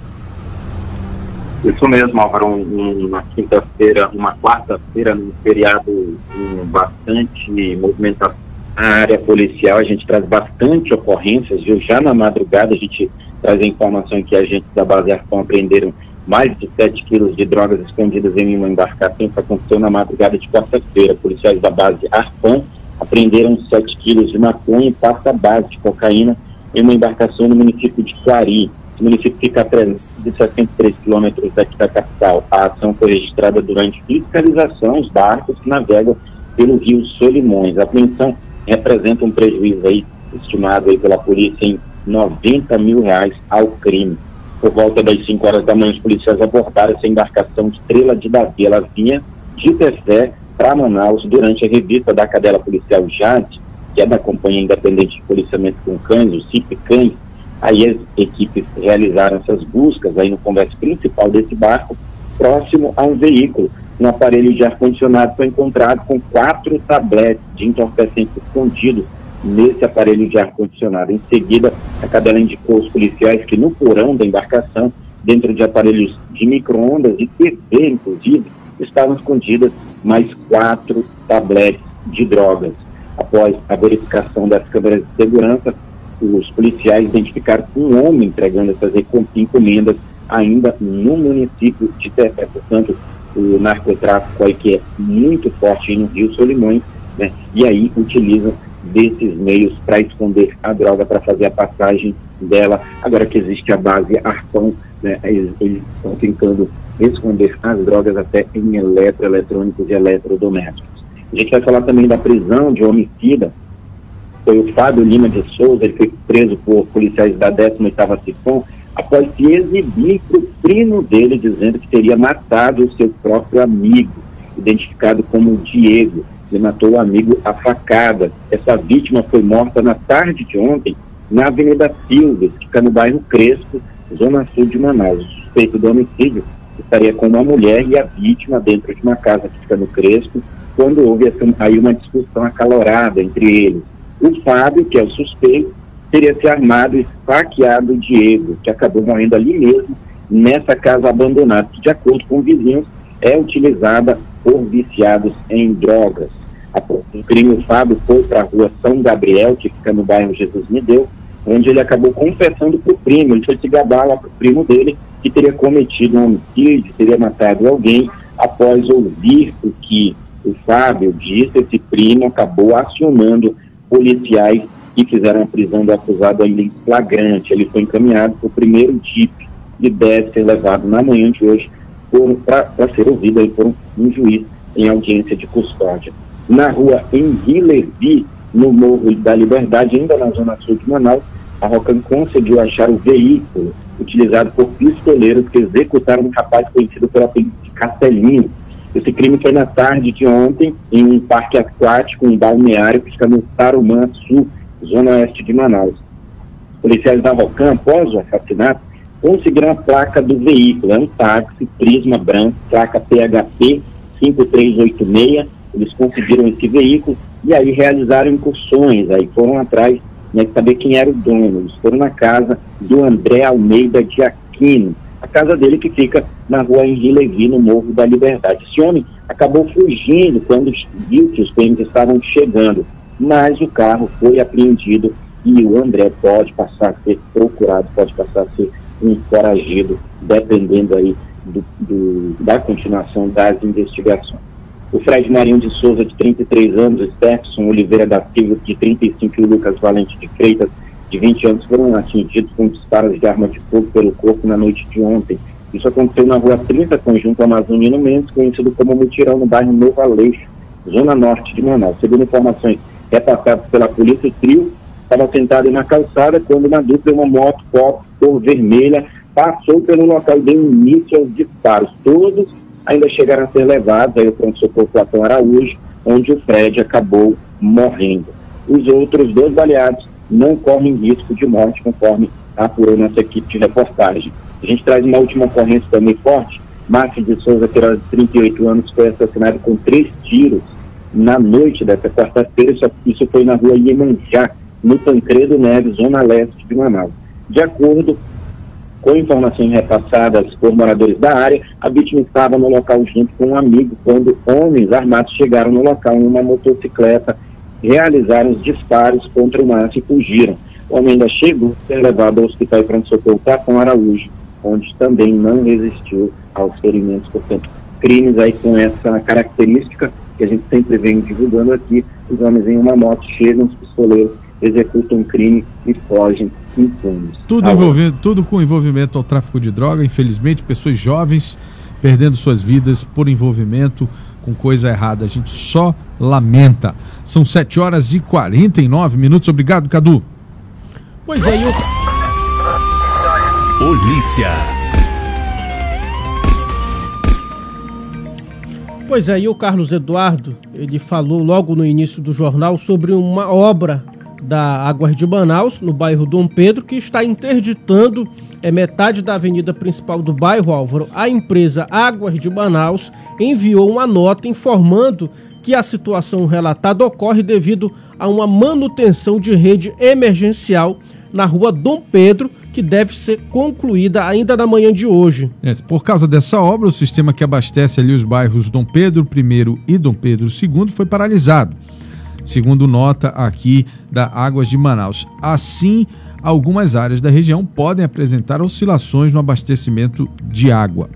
Isso mesmo, Álvaro, uma quinta-feira, uma quarta-feira, num feriado com bastante movimentação na área policial. A gente traz bastante ocorrências, viu? Já na madrugada a gente traz a informação que agentes da base Arpão apreenderam mais de 7 quilos de drogas escondidas em uma embarcação. Isso aconteceu na madrugada de quarta-feira. Policiais da base Arpão apreenderam 7 quilos de maconha e pasta base de cocaína em uma embarcação no município de Quari. O município fica a 363 quilômetros daqui da capital. A ação foi registrada durante fiscalização aos barcos que navegam pelo rio Solimões. A apreensão representa um prejuízo aí, estimado aí pela polícia em R$ 90 mil ao crime. Por volta das 5 horas da manhã, os policiais abordaram essa embarcação Estrela de Davi. Ela vinha de Tefé para Manaus durante a revista da cadela policial Jade, que é da Companhia Independente de Policiamento com Cães, o CIP Cães. Aí as equipes realizaram essas buscas aí no convés principal desse barco, próximo a um veículo. Um aparelho de ar-condicionado foi encontrado com 4 tabletes de entorpecentes escondidos nesse aparelho de ar-condicionado. Em seguida, a cadela indicou aos policiais que no porão da embarcação, dentro de aparelhos de micro-ondas e TV, inclusive, estavam escondidas mais 4 tabletes de drogas. Após a verificação das câmeras de segurança, os policiais identificaram um homem entregando essas encomendas ainda no município de Tefé. Portanto, o narcotráfico aí que é muito forte aí no Rio Solimões, né? E aí utilizam desses meios para esconder a droga, para fazer a passagem dela. Agora que existe a base Arpão, né? Eles estão tentando esconder as drogas até em eletrônicos e eletrodomésticos. A gente vai falar também da prisão de homicida. Foi o Fábio Lima de Souza, ele foi preso por policiais da 18ª Cifom, após se exibir para o primo dele, dizendo que teria matado o seu próprio amigo, identificado como Diego. Ele matou o amigo a facada. Essa vítima foi morta na tarde de ontem, na Avenida Silves, que fica no bairro Crespo, zona sul de Manaus. O suspeito do homicídio estaria com uma mulher e a vítima dentro de uma casa que fica no Crespo, quando houve aí uma discussão acalorada entre eles. O Fábio, que é o suspeito, teria se armado e esfaqueado o Diego, que acabou morrendo ali mesmo, nessa casa abandonada, que, de acordo com vizinhos, é utilizada por viciados em drogas. Após o crime, o Fábio foi para a rua São Gabriel, que fica no bairro Jesus Me Deu, onde ele acabou confessando para o primo. Ele foi se gabar lá para o primo dele, que teria cometido um homicídio, teria matado alguém. Após ouvir o que o Fábio disse, esse primo acabou acionando policiais que fizeram a prisão do acusado ainda em flagrante. Ele foi encaminhado para o primeiro DIP e deve ser levado na manhã de hoje para ser ouvido aí por um juiz em audiência de custódia. Na rua Henri Levi, no Morro da Liberdade, ainda na zona sul de Manaus, a Rocan conseguiu achar o veículo utilizado por pistoleiros que executaram um rapaz conhecido pelo apelido de Castelinho. Esse crime foi na tarde de ontem em um parque aquático, um balneário que fica no Tarumã Sul, zona oeste de Manaus. Os policiais da Rocan, após o assassinato, conseguiram a placa do veículo. É um táxi Prisma branco, placa PHP 5386. Eles conseguiram esse veículo e aí realizaram incursões, aí foram atrás, né, de saber quem era o dono. Eles foram na casa do André Almeida de Aquino, a casa dele que fica na rua Henri Levi, no Morro da Liberdade. Esse homem acabou fugindo quando viu que os PMs estavam chegando, mas o carro foi apreendido e o André pode passar a ser procurado, pode passar a ser um foragido, dependendo aí da continuação das investigações. O Fred Marinho de Souza, de 33 anos, o Stefson Oliveira da Silva, de 35, e o Lucas Valente de Freitas, de 20 anos, foram atingidos com disparos de arma de fogo pelo corpo na noite de ontem. Isso aconteceu na rua 30, conjunto Amazonino Mendes, conhecido como Mutirão, no bairro Novo Aleixo, zona norte de Manaus. Segundo informações repassadas pela polícia, o trio estava sentado na calçada quando uma dupla, uma moto cor vermelha, passou pelo local e deu início aos disparos. Todos ainda chegaram a ser levados aí ao pronto-socorro Platão Araújo, onde o Fred acabou morrendo. Os outros 2 baleados não correm risco de morte, conforme apurou nossa equipe de reportagem. A gente traz uma última ocorrência também forte. Márcio de Souza, que era de 38 anos, foi assassinado com 3 tiros na noite dessa quarta-feira. Isso foi na rua Iemanjá, no Tancredo Neves, zona leste de Manaus. De acordo com informações repassadas por moradores da área, a vítima estava no local junto com um amigo quando homens armados chegaram no local em uma motocicleta, realizaram os disparos contra o Márcio e fugiram. O homem ainda chegou a ser levado ao hospital de pronto-socorro Platão Araújo, onde também não resistiu aos ferimentos. Portanto, crimes aí com essa característica que a gente sempre vem divulgando aqui: os homens em uma moto chegam, os pistoleiros executam um crime e fogem impunes. Tudo com envolvimento ao tráfico de droga. Infelizmente, pessoas jovens perdendo suas vidas por envolvimento com coisa errada. A gente só lamenta. São 7h49. Obrigado, Cadu. Pois é, Polícia. Pois é, e o Carlos Eduardo, ele falou logo no início do jornal sobre uma obra da Águas de Manaus, no bairro Dom Pedro, que está interditando metade da avenida principal do bairro, Álvaro. A empresa Águas de Manaus enviou uma nota informando que a situação relatada ocorre devido a uma manutenção de rede emergencial na rua Dom Pedro, que deve ser concluída ainda na manhã de hoje. Por causa dessa obra, o sistema que abastece ali os bairros Dom Pedro I e Dom Pedro II foi paralisado, segundo nota aqui da Águas de Manaus. Assim, algumas áreas da região podem apresentar oscilações no abastecimento de água.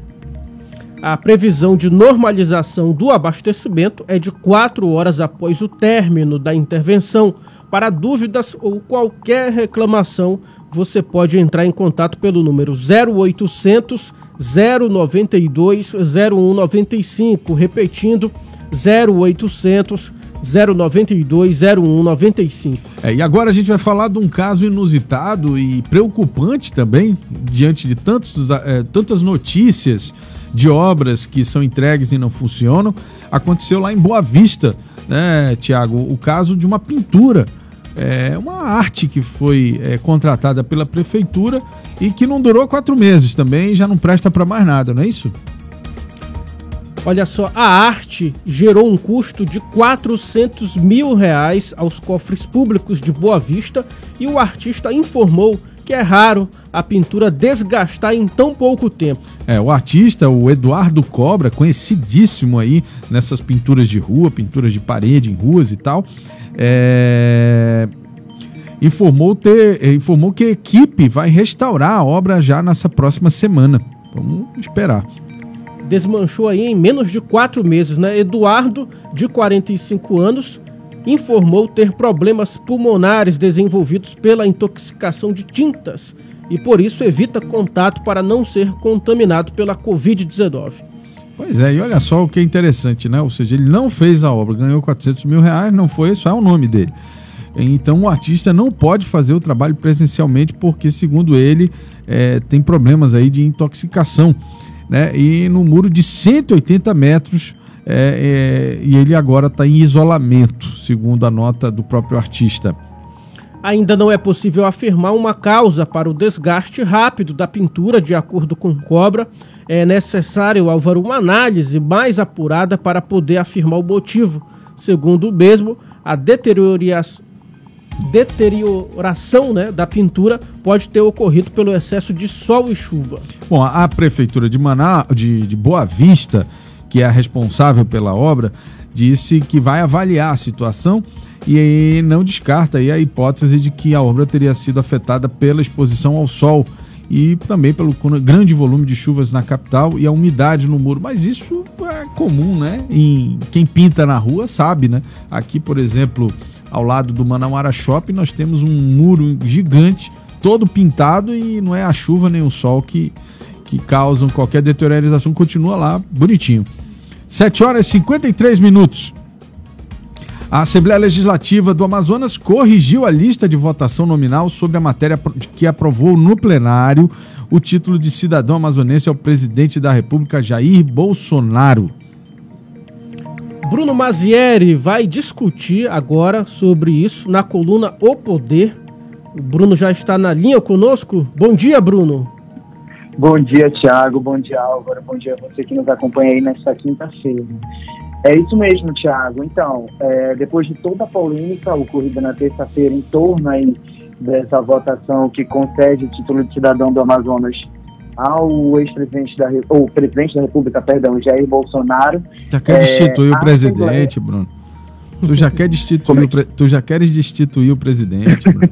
A previsão de normalização do abastecimento é de 4 horas após o término da intervenção. Para dúvidas ou qualquer reclamação, você pode entrar em contato pelo número 0800 092 0195, repetindo 0800 092 0195. E agora a gente vai falar de um caso inusitado e preocupante também, diante de tantas notícias de obras que são entregues e não funcionam. Aconteceu lá em Boa Vista, né, Tiago, o caso de uma pintura, uma arte que foi contratada pela prefeitura e que não durou 4 meses também, já não presta para mais nada, não é isso? Olha só, a arte gerou um custo de R$400 mil aos cofres públicos de Boa Vista e o artista informou que é raro a pintura desgastar em tão pouco tempo. O artista, o Eduardo Cobra, conhecidíssimo aí nessas pinturas de rua, pinturas de parede em ruas e tal, informou que a equipe vai restaurar a obra já nessa próxima semana. Vamos esperar. Desmanchou aí em menos de 4 meses, né? Eduardo, de 45 anos, informou ter problemas pulmonares desenvolvidos pela intoxicação de tintas e por isso evita contato para não ser contaminado pela Covid-19. Pois é, e olha só o que é interessante, né? Ou seja, ele não fez a obra, ganhou R$400 mil, não foi só o nome dele. Então o artista não pode fazer o trabalho presencialmente porque, segundo ele, tem problemas aí de intoxicação, né? E no muro de 180 metros, e ele agora está em isolamento, segundo a nota do próprio artista. Ainda não é possível afirmar uma causa para o desgaste rápido da pintura, de acordo com Cobra. É necessário, Álvaro, uma análise mais apurada para poder afirmar o motivo. Segundo o mesmo, a deterioração, né, da pintura pode ter ocorrido pelo excesso de sol e chuva. Bom, a Prefeitura de Boa Vista, que é a responsável pela obra, disse que vai avaliar a situação e não descarta aí a hipótese de que a obra teria sido afetada pela exposição ao sol e também pelo grande volume de chuvas na capital e a umidade no muro. Mas isso é comum, né? Quem pinta na rua sabe, né? Aqui, por exemplo, ao lado do Manauara Shopping, nós temos um muro gigante, todo pintado, e não é a chuva nem o sol que causam qualquer deteriorização, continua lá bonitinho. 7h53. A Assembleia Legislativa do Amazonas corrigiu a lista de votação nominal sobre a matéria que aprovou no plenário o título de cidadão amazonense ao presidente da República, Jair Bolsonaro. Bruno Mazieri vai discutir agora sobre isso na coluna O Poder. O Bruno já está na linha conosco. Bom dia, Bruno. Bom dia, Tiago. Bom dia, Álvaro. Bom dia a você que nos acompanha aí nesta quinta-feira. É isso mesmo, Tiago. Então, depois de toda a polêmica ocorrida na terça-feira em torno aí dessa votação que concede o título de cidadão do Amazonas ao ex-presidente presidente da República, Jair Bolsonaro. Já quer destituir o presidente, Bruno. Tu já queres destituir o presidente, Bruno.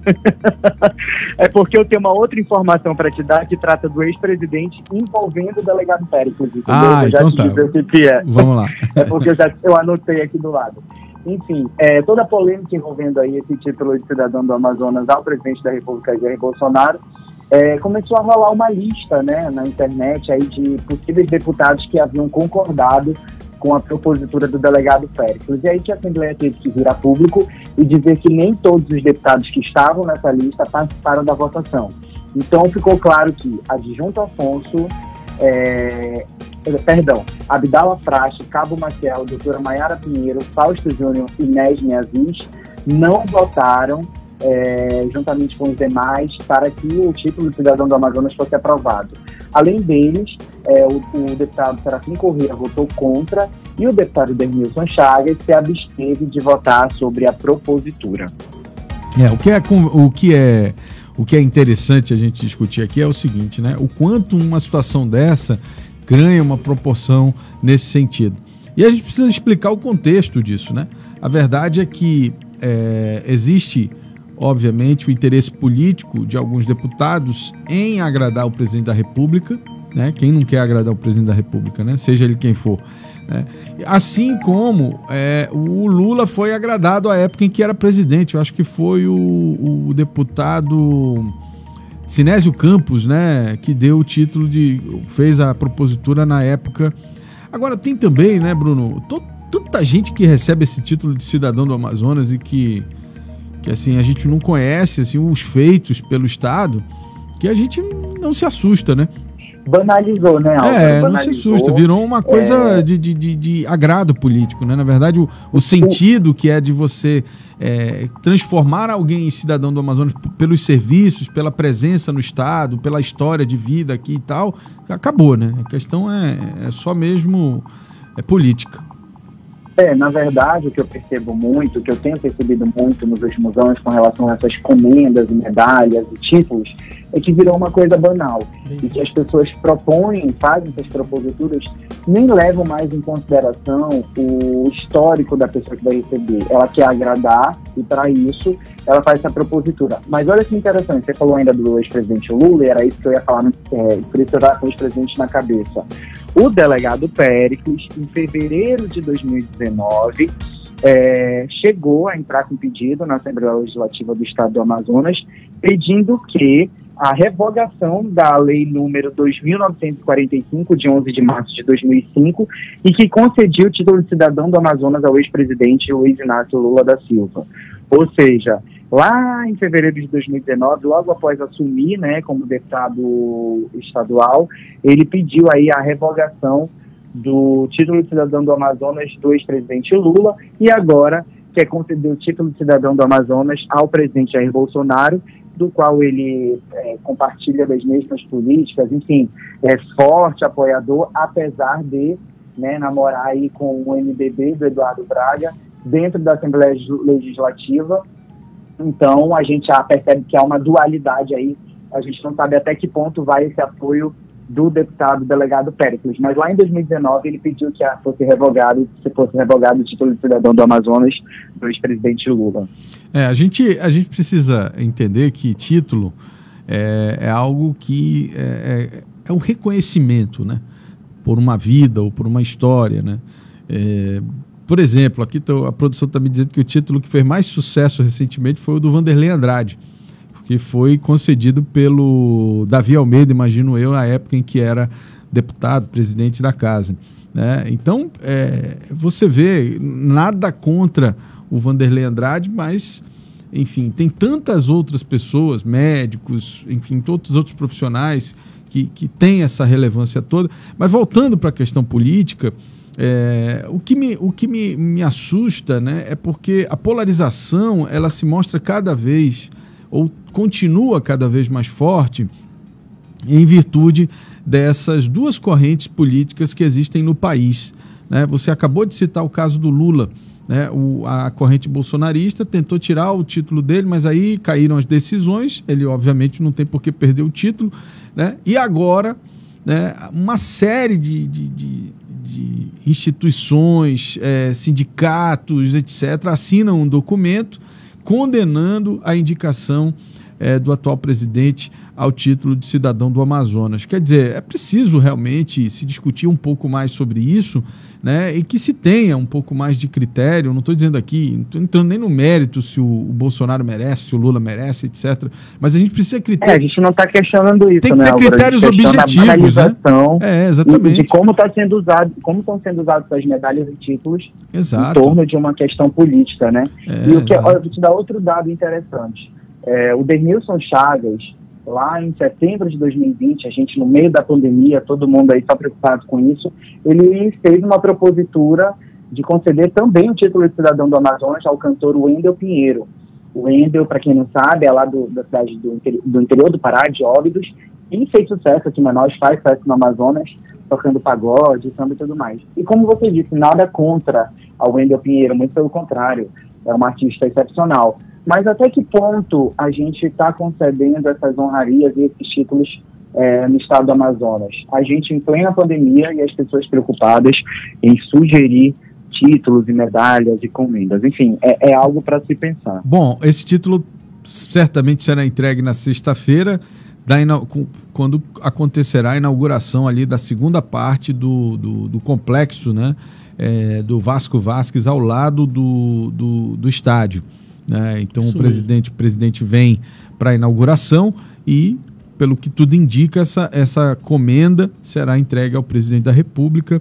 É porque eu tenho uma outra informação para te dar que trata do ex-presidente envolvendo o delegado Péricles. Eu já então te dizer o que é. Vamos lá. É porque eu anotei aqui do lado. Enfim, toda a polêmica envolvendo aí esse título de cidadão do Amazonas ao presidente da República, Jair Bolsonaro, começou a rolar uma lista, né, na internet aí de possíveis deputados que haviam concordado com a propositura do delegado Péricles. E aí que a Assembleia teve que vir a público e dizer que nem todos os deputados que estavam nessa lista participaram da votação. Então ficou claro que Adjunto Afonso, Abdala Praxe, Cabo Maciel, doutora Maiara Pinheiro, Fausto Júnior e Nesme Aziz não votaram juntamente com os demais, para que o título de cidadão do Amazonas fosse aprovado. Além deles, o deputado Serafim Corrêa votou contra e o deputado Denilson Chagas se absteve de votar sobre a propositura. O que é interessante a gente discutir aqui é o seguinte, né? O quanto uma situação dessa ganha uma proporção nesse sentido. E a gente precisa explicar o contexto disso, né? A verdade é que existe, obviamente, o interesse político de alguns deputados em agradar o presidente da República, né? Quem não quer agradar o presidente da República, né? Seja ele quem for, né? Assim como o Lula foi agradado à época em que era presidente. Eu acho que foi o deputado Sinésio Campos, né? Que deu o título fez a propositura na época. Agora tem também, né, Bruno, tanta gente que recebe esse título de cidadão do Amazonas e que assim, a gente não conhece assim, os feitos pelo Estado, que a gente não se assusta, né? Banalizou, né, Álvaro? Não se assusta, virou uma coisa de agrado político, né? Na verdade, o sentido que é de você transformar alguém em cidadão do Amazonas pelos serviços, pela presença no Estado, pela história de vida aqui e tal, acabou, né? A questão é só mesmo política. Na verdade, o que eu percebo muito, o que eu tenho percebido muito nos últimos anos com relação a essas comendas, medalhas e títulos, é que virou uma coisa banal. E que as pessoas fazem essas proposituras, nem levam mais em consideração o histórico da pessoa que vai receber. Ela quer agradar e, para isso, ela faz essa propositura. Mas olha que interessante, você falou ainda do ex-presidente Lula, e era isso que eu ia falar, por isso eu estava com o ex-presidente na cabeça. O delegado Péricles, em fevereiro de 2019, chegou a entrar com pedido na Assembleia Legislativa do Estado do Amazonas, pedindo que a revogação da Lei número 2.945, de 11 de março de 2005, e que concedia o título de cidadão do Amazonas ao ex-presidente Luiz Inácio Lula da Silva. Ou seja, lá em fevereiro de 2019, logo após assumir, né, como deputado estadual, ele pediu aí a revogação do título de cidadão do Amazonas do ex-presidente Lula e agora quer conceder o título de cidadão do Amazonas ao presidente Jair Bolsonaro, do qual ele compartilha das mesmas políticas, enfim, é forte apoiador, apesar de, né, namorar aí com o MDB do Eduardo Braga dentro da Assembleia Legislativa. Então, a gente já percebe que há uma dualidade aí. A gente não sabe até que ponto vai esse apoio do deputado delegado Péricles. Mas lá em 2019, ele pediu que fosse revogado o título de cidadão do Amazonas do ex-presidente Lula. A gente precisa entender que título é algo que é um reconhecimento, né? Por uma vida ou por uma história, né? Por exemplo, aqui a produção está me dizendo que o título que fez mais sucesso recentemente foi o do Vanderlei Andrade, que foi concedido pelo Davi Almeida, imagino eu, na época em que era deputado, presidente da casa, né? Então, você vê, nada contra o Vanderlei Andrade, mas, enfim, tem tantas outras pessoas, médicos, enfim, todos os outros profissionais que têm essa relevância toda. Mas voltando para a questão política, o que me assusta, né, é porque a polarização ela se mostra cada vez, ou continua cada vez mais forte, em virtude dessas duas correntes políticas que existem no país, né? Você acabou de citar o caso do Lula, né? A corrente bolsonarista tentou tirar o título dele, mas aí caíram as decisões, ele obviamente não tem por que perder o título, né? E agora, né, uma série de instituições, sindicatos, etc., assinam um documento condenando a indicação do atual presidente ao título de cidadão do Amazonas. Quer dizer, é preciso realmente se discutir um pouco mais sobre isso, né, e que se tenha um pouco mais de critério. Não estou dizendo aqui, não estou entrando nem no mérito se o Bolsonaro merece, se o Lula merece, etc. Mas a gente precisa critério. A gente não está questionando isso, tem que ter, né, critérios objetivos, né? Exatamente. De como está sendo usado, como estão sendo usadas as medalhas e títulos. Exato. Em torno de uma questão política, né? Olha, eu vou te dar outro dado interessante. O Denilson Chagas, lá em setembro de 2020, a gente no meio da pandemia, todo mundo aí está preocupado com isso, ele fez uma propositura de conceder também o título de cidadão do Amazonas ao cantor Wendel Pinheiro. O Wendel, para quem não sabe, é lá da cidade do interior do Pará, de Óbidos, e fez sucesso aqui em Manaus, faz sucesso no Amazonas, tocando pagode, samba e tudo mais. E como você disse, nada contra a Wendel Pinheiro, muito pelo contrário, é uma artista excepcional. Mas até que ponto a gente está concedendo essas honrarias e esses títulos no estado do Amazonas? A gente, em plena pandemia, e as pessoas preocupadas em sugerir títulos e medalhas e comendas. Enfim, é algo para se pensar. Bom, esse título certamente será entregue na sexta-feira, quando acontecerá a inauguração ali da segunda parte do complexo, né, do Vasco Vasquez, ao lado do estádio. Então o presidente vem para a inauguração e, pelo que tudo indica, essa comenda será entregue ao presidente da República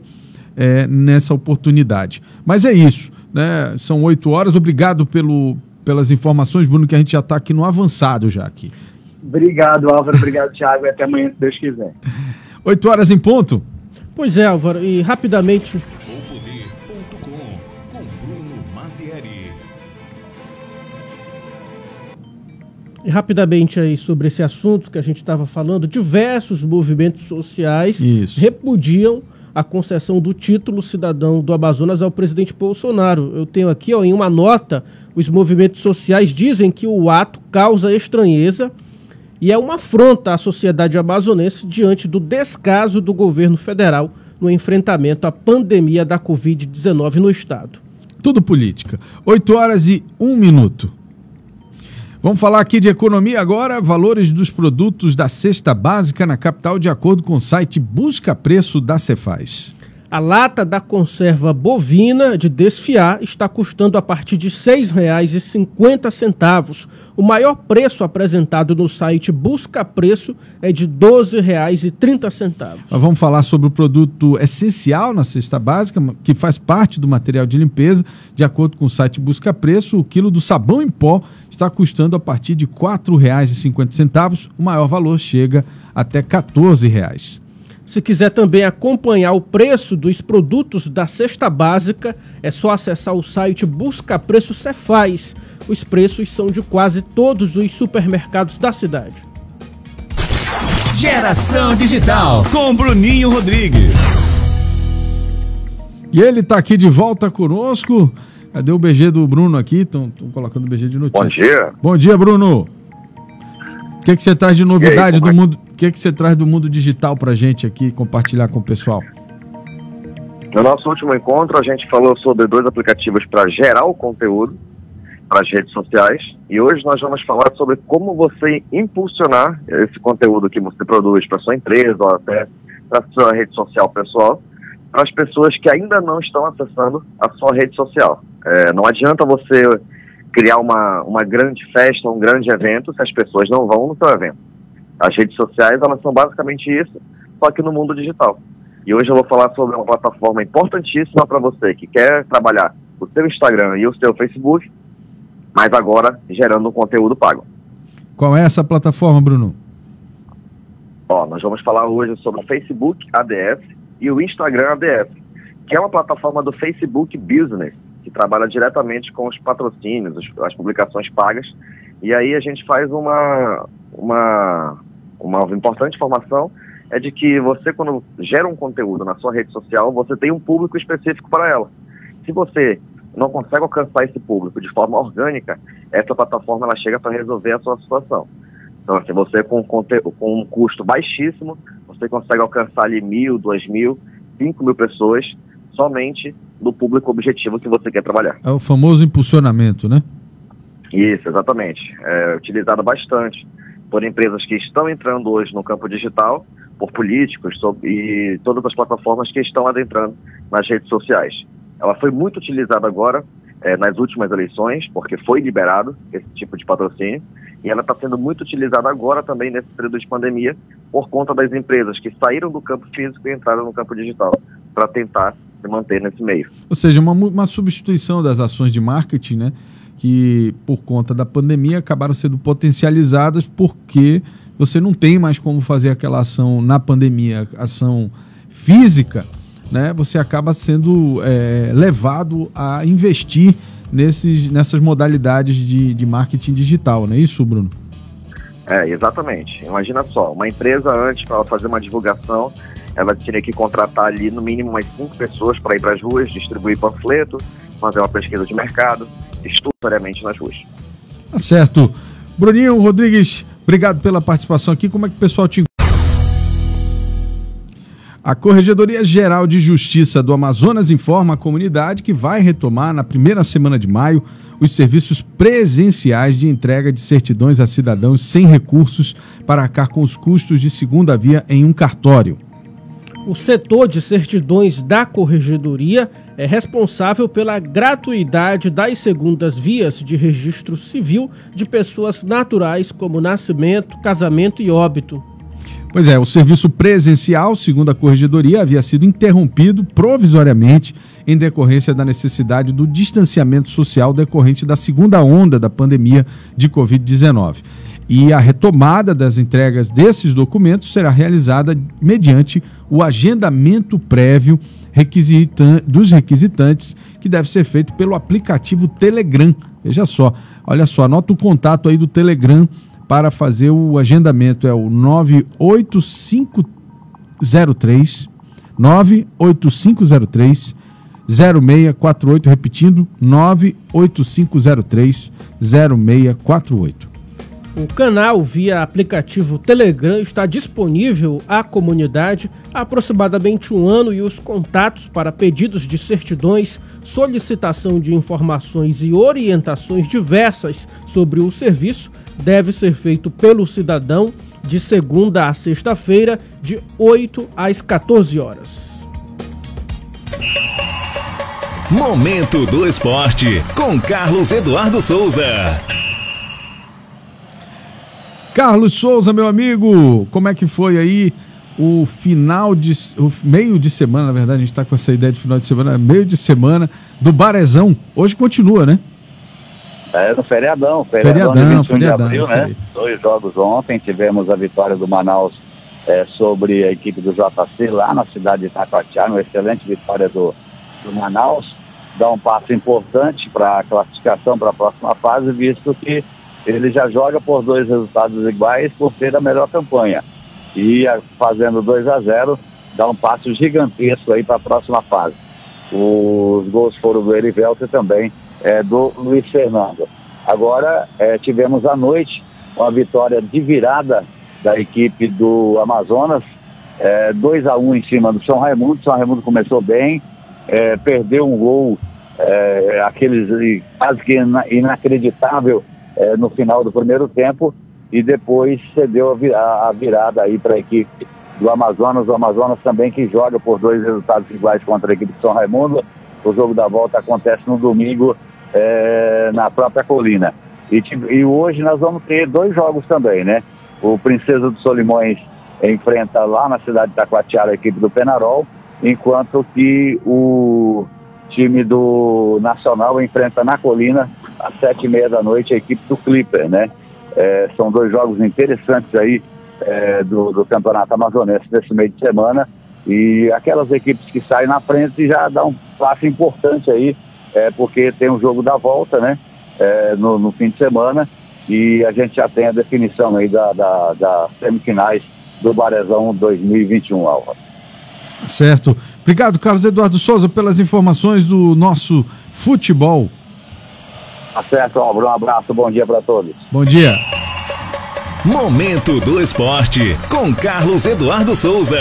nessa oportunidade. Mas é isso, né? São 8 horas. Obrigado pelas informações, Bruno, que a gente já está aqui no avançado já aqui. Obrigado, Álvaro. Obrigado, Thiago. E até amanhã, se Deus quiser. 8 horas em ponto. Pois é, Álvaro. E rapidamente... com Bruno Mazieri. E rapidamente aí sobre esse assunto que a gente estava falando, diversos movimentos sociais repudiam a concessão do título cidadão do Amazonas ao presidente Bolsonaro. Eu tenho aqui, em uma nota, os movimentos sociais dizem que o ato causa estranheza e é uma afronta à sociedade amazonense diante do descaso do governo federal no enfrentamento à pandemia da Covid-19 no estado. Tudo política. 8 horas e 1 minuto. Vamos falar aqui de economia agora. Valores dos produtos da cesta básica na capital, de acordo com o site Busca Preço da Cefaz. A lata da conserva bovina de desfiar está custando a partir de R$ 6,50. O maior preço apresentado no site Busca Preço é de R$ 12,30. Nós vamos falar sobre o produto essencial na cesta básica, que faz parte do material de limpeza. De acordo com o site Busca Preço, o quilo do sabão em pó está custando a partir de R$ 4,50. O maior valor chega até R$ 14. Se quiser também acompanhar o preço dos produtos da cesta básica, é só acessar o site Busca Preço Cefaz. Os preços são de quase todos os supermercados da cidade. Geração Digital, com Bruninho Rodrigues. E ele está aqui de volta conosco. Cadê o BG do Bruno aqui? Estão colocando o BG de notícia. Bom dia. Bom dia, Bruno. O que você traz de novidade do mundo? O que você traz do mundo digital pra gente aqui, compartilhar com o pessoal? No nosso último encontro, a gente falou sobre 2 aplicativos para gerar o conteúdo para as redes sociais. E hoje nós vamos falar sobre como você impulsionar esse conteúdo que você produz para sua empresa ou até para sua rede social pessoal, para as pessoas que ainda não estão acessando a sua rede social. Não adianta você criar uma grande festa, um grande evento, se as pessoas não vão no seu evento. As redes sociais, elas são basicamente isso, só que no mundo digital. E hoje eu vou falar sobre uma plataforma importantíssima para você que quer trabalhar o seu Instagram e o seu Facebook, mas agora gerando um conteúdo pago. Qual é essa plataforma, Bruno? Nós vamos falar hoje sobre o Facebook ADS e o Instagram ADS, que é uma plataforma do Facebook Business, que trabalha diretamente com os patrocínios, as publicações pagas. E aí a gente faz uma importante informação, é de que você, quando gera um conteúdo na sua rede social, você tem um público específico para ela. Se você não consegue alcançar esse público de forma orgânica, essa plataforma ela chega para resolver a sua situação. Então, assim, você com um custo baixíssimo, você consegue alcançar ali 1.000, 2.000, 5.000 pessoas somente do público objetivo que você quer trabalhar. É o famoso impulsionamento, né? Isso, exatamente. É utilizado bastante por empresas que estão entrando hoje no campo digital, por políticos e todas as plataformas que estão adentrando nas redes sociais. Ela foi muito utilizada agora nas últimas eleições, porque foi liberado esse tipo de patrocínio, e ela está sendo muito utilizada agora também nesse período de pandemia, por conta das empresas que saíram do campo físico e entraram no campo digital, para tentar se manter nesse meio. Ou seja, uma substituição das ações de marketing, né? Que por conta da pandemia acabaram sendo potencializadas porque você não tem mais como fazer aquela ação na pandemia, ação física, né? Você acaba sendo levado a investir nessas modalidades de marketing digital, não é isso, Bruno? Exatamente. Imagina só, uma empresa antes, para fazer uma divulgação, ela teria que contratar ali no mínimo umas 5 pessoas para ir para as ruas, distribuir panfleto, fazer uma pesquisa de mercado, estupidamente nas ruas. Tá certo. Bruninho Rodrigues, obrigado pela participação aqui. Como é que o pessoal te... A Corregedoria Geral de Justiça do Amazonas informa a comunidade que vai retomar na primeira semana de maio os serviços presenciais de entrega de certidões a cidadãos sem recursos para arcar com os custos de segunda via em um cartório. O setor de certidões da Corregedoria é responsável pela gratuidade das segundas vias de registro civil de pessoas naturais como nascimento, casamento e óbito. Pois é, o serviço presencial, segundo a Corregedoria, havia sido interrompido provisoriamente em decorrência da necessidade do distanciamento social decorrente da segunda onda da pandemia de Covid-19. E a retomada das entregas desses documentos será realizada mediante o agendamento prévio dos requisitantes, que deve ser feito pelo aplicativo Telegram. Veja só, olha só, anota o contato aí do Telegram para fazer o agendamento, é o 98503 0648, repetindo, 98503 0648. O canal via aplicativo Telegram está disponível à comunidade há aproximadamente um ano e os contatos para pedidos de certidões, solicitação de informações e orientações diversas sobre o serviço deve ser feito pelo cidadão de segunda a sexta-feira, de 8 às 14 horas. Momento do Esporte, com Carlos Eduardo Souza. Carlos Souza, meu amigo, como é que foi aí o meio de semana, na verdade a gente está com essa ideia de final de semana, meio de semana do Barezão, hoje continua, né? No feriadão de 21 de abril, né? 2 jogos ontem, tivemos a vitória do Manaus sobre a equipe do JC lá na cidade de Itacoatiara, uma excelente vitória do Manaus, dá um passo importante para a classificação para a próxima fase, visto que ele já joga por 2 resultados iguais por ter a melhor campanha. E fazendo 2-0, dá um passo gigantesco aí para a próxima fase. Os gols foram do Erivelto e também do Luiz Fernando. Agora tivemos à noite uma vitória de virada da equipe do Amazonas, 2-1 em cima do São Raimundo. São Raimundo começou bem, perdeu um gol, aqueles quase que inacreditável, no final do primeiro tempo, e depois cedeu a virada aí para a equipe do Amazonas. O Amazonas também que joga por 2 resultados iguais contra a equipe de São Raimundo. O jogo da volta acontece no domingo na própria Colina. E hoje nós vamos ter 2 jogos também, né? O Princesa dos Solimões enfrenta lá na cidade de Itacoatiara a equipe do Penarol, enquanto que o time do Nacional enfrenta na Colina às 7h30 da noite a equipe do Clipper, né? São 2 jogos interessantes aí do campeonato amazonense desse meio de semana, e aquelas equipes que saem na frente já dá um passo importante aí, porque tem o jogo da volta, né? No fim de semana, e a gente já tem a definição aí das semifinais do Barezão 2021, Álvaro. Certo. Obrigado, Carlos Eduardo Souza, pelas informações do nosso futebol. Tá certo, Álvaro. Um abraço, bom dia para todos. Bom dia. Momento do Esporte, com Carlos Eduardo Souza.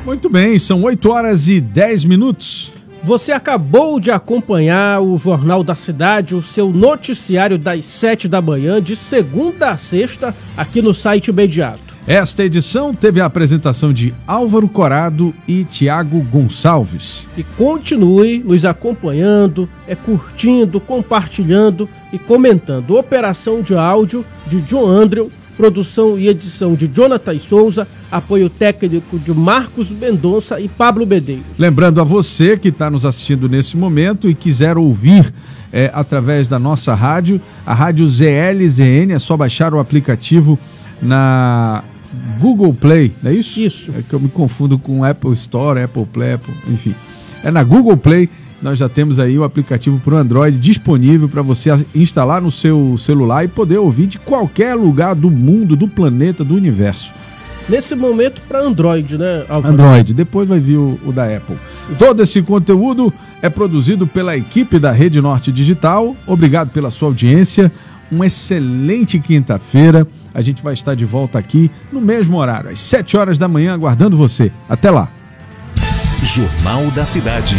Muito bem, são 8h10. Você acabou de acompanhar o Jornal da Cidade, o seu noticiário das 7 da manhã, de segunda a sexta, aqui no site Imediato. Esta edição teve a apresentação de Álvaro Corado e Tiago Gonçalves. E continue nos acompanhando, curtindo, compartilhando e comentando. Operação de áudio de John Andrew, produção e edição de Jonathan Souza, apoio técnico de Marcos Mendonça e Pablo Medeiros. Lembrando a você que está nos assistindo nesse momento e quiser ouvir através da nossa rádio, a rádio ZLZN, é só baixar o aplicativo na Google Play, não é isso? Isso. É que eu me confundo com Apple Store, Apple Play, enfim. É na Google Play. Nós já temos aí o aplicativo para o Android disponível para você instalar no seu celular e poder ouvir de qualquer lugar do mundo, do planeta, do universo. Nesse momento para Android, né, Álvaro? Android, depois vai vir o da Apple. Todo esse conteúdo é produzido pela equipe da Rede Norte Digital. Obrigado pela sua audiência. Uma excelente quinta-feira. A gente vai estar de volta aqui no mesmo horário, às 7 horas da manhã, aguardando você. Até lá. Jornal da Cidade.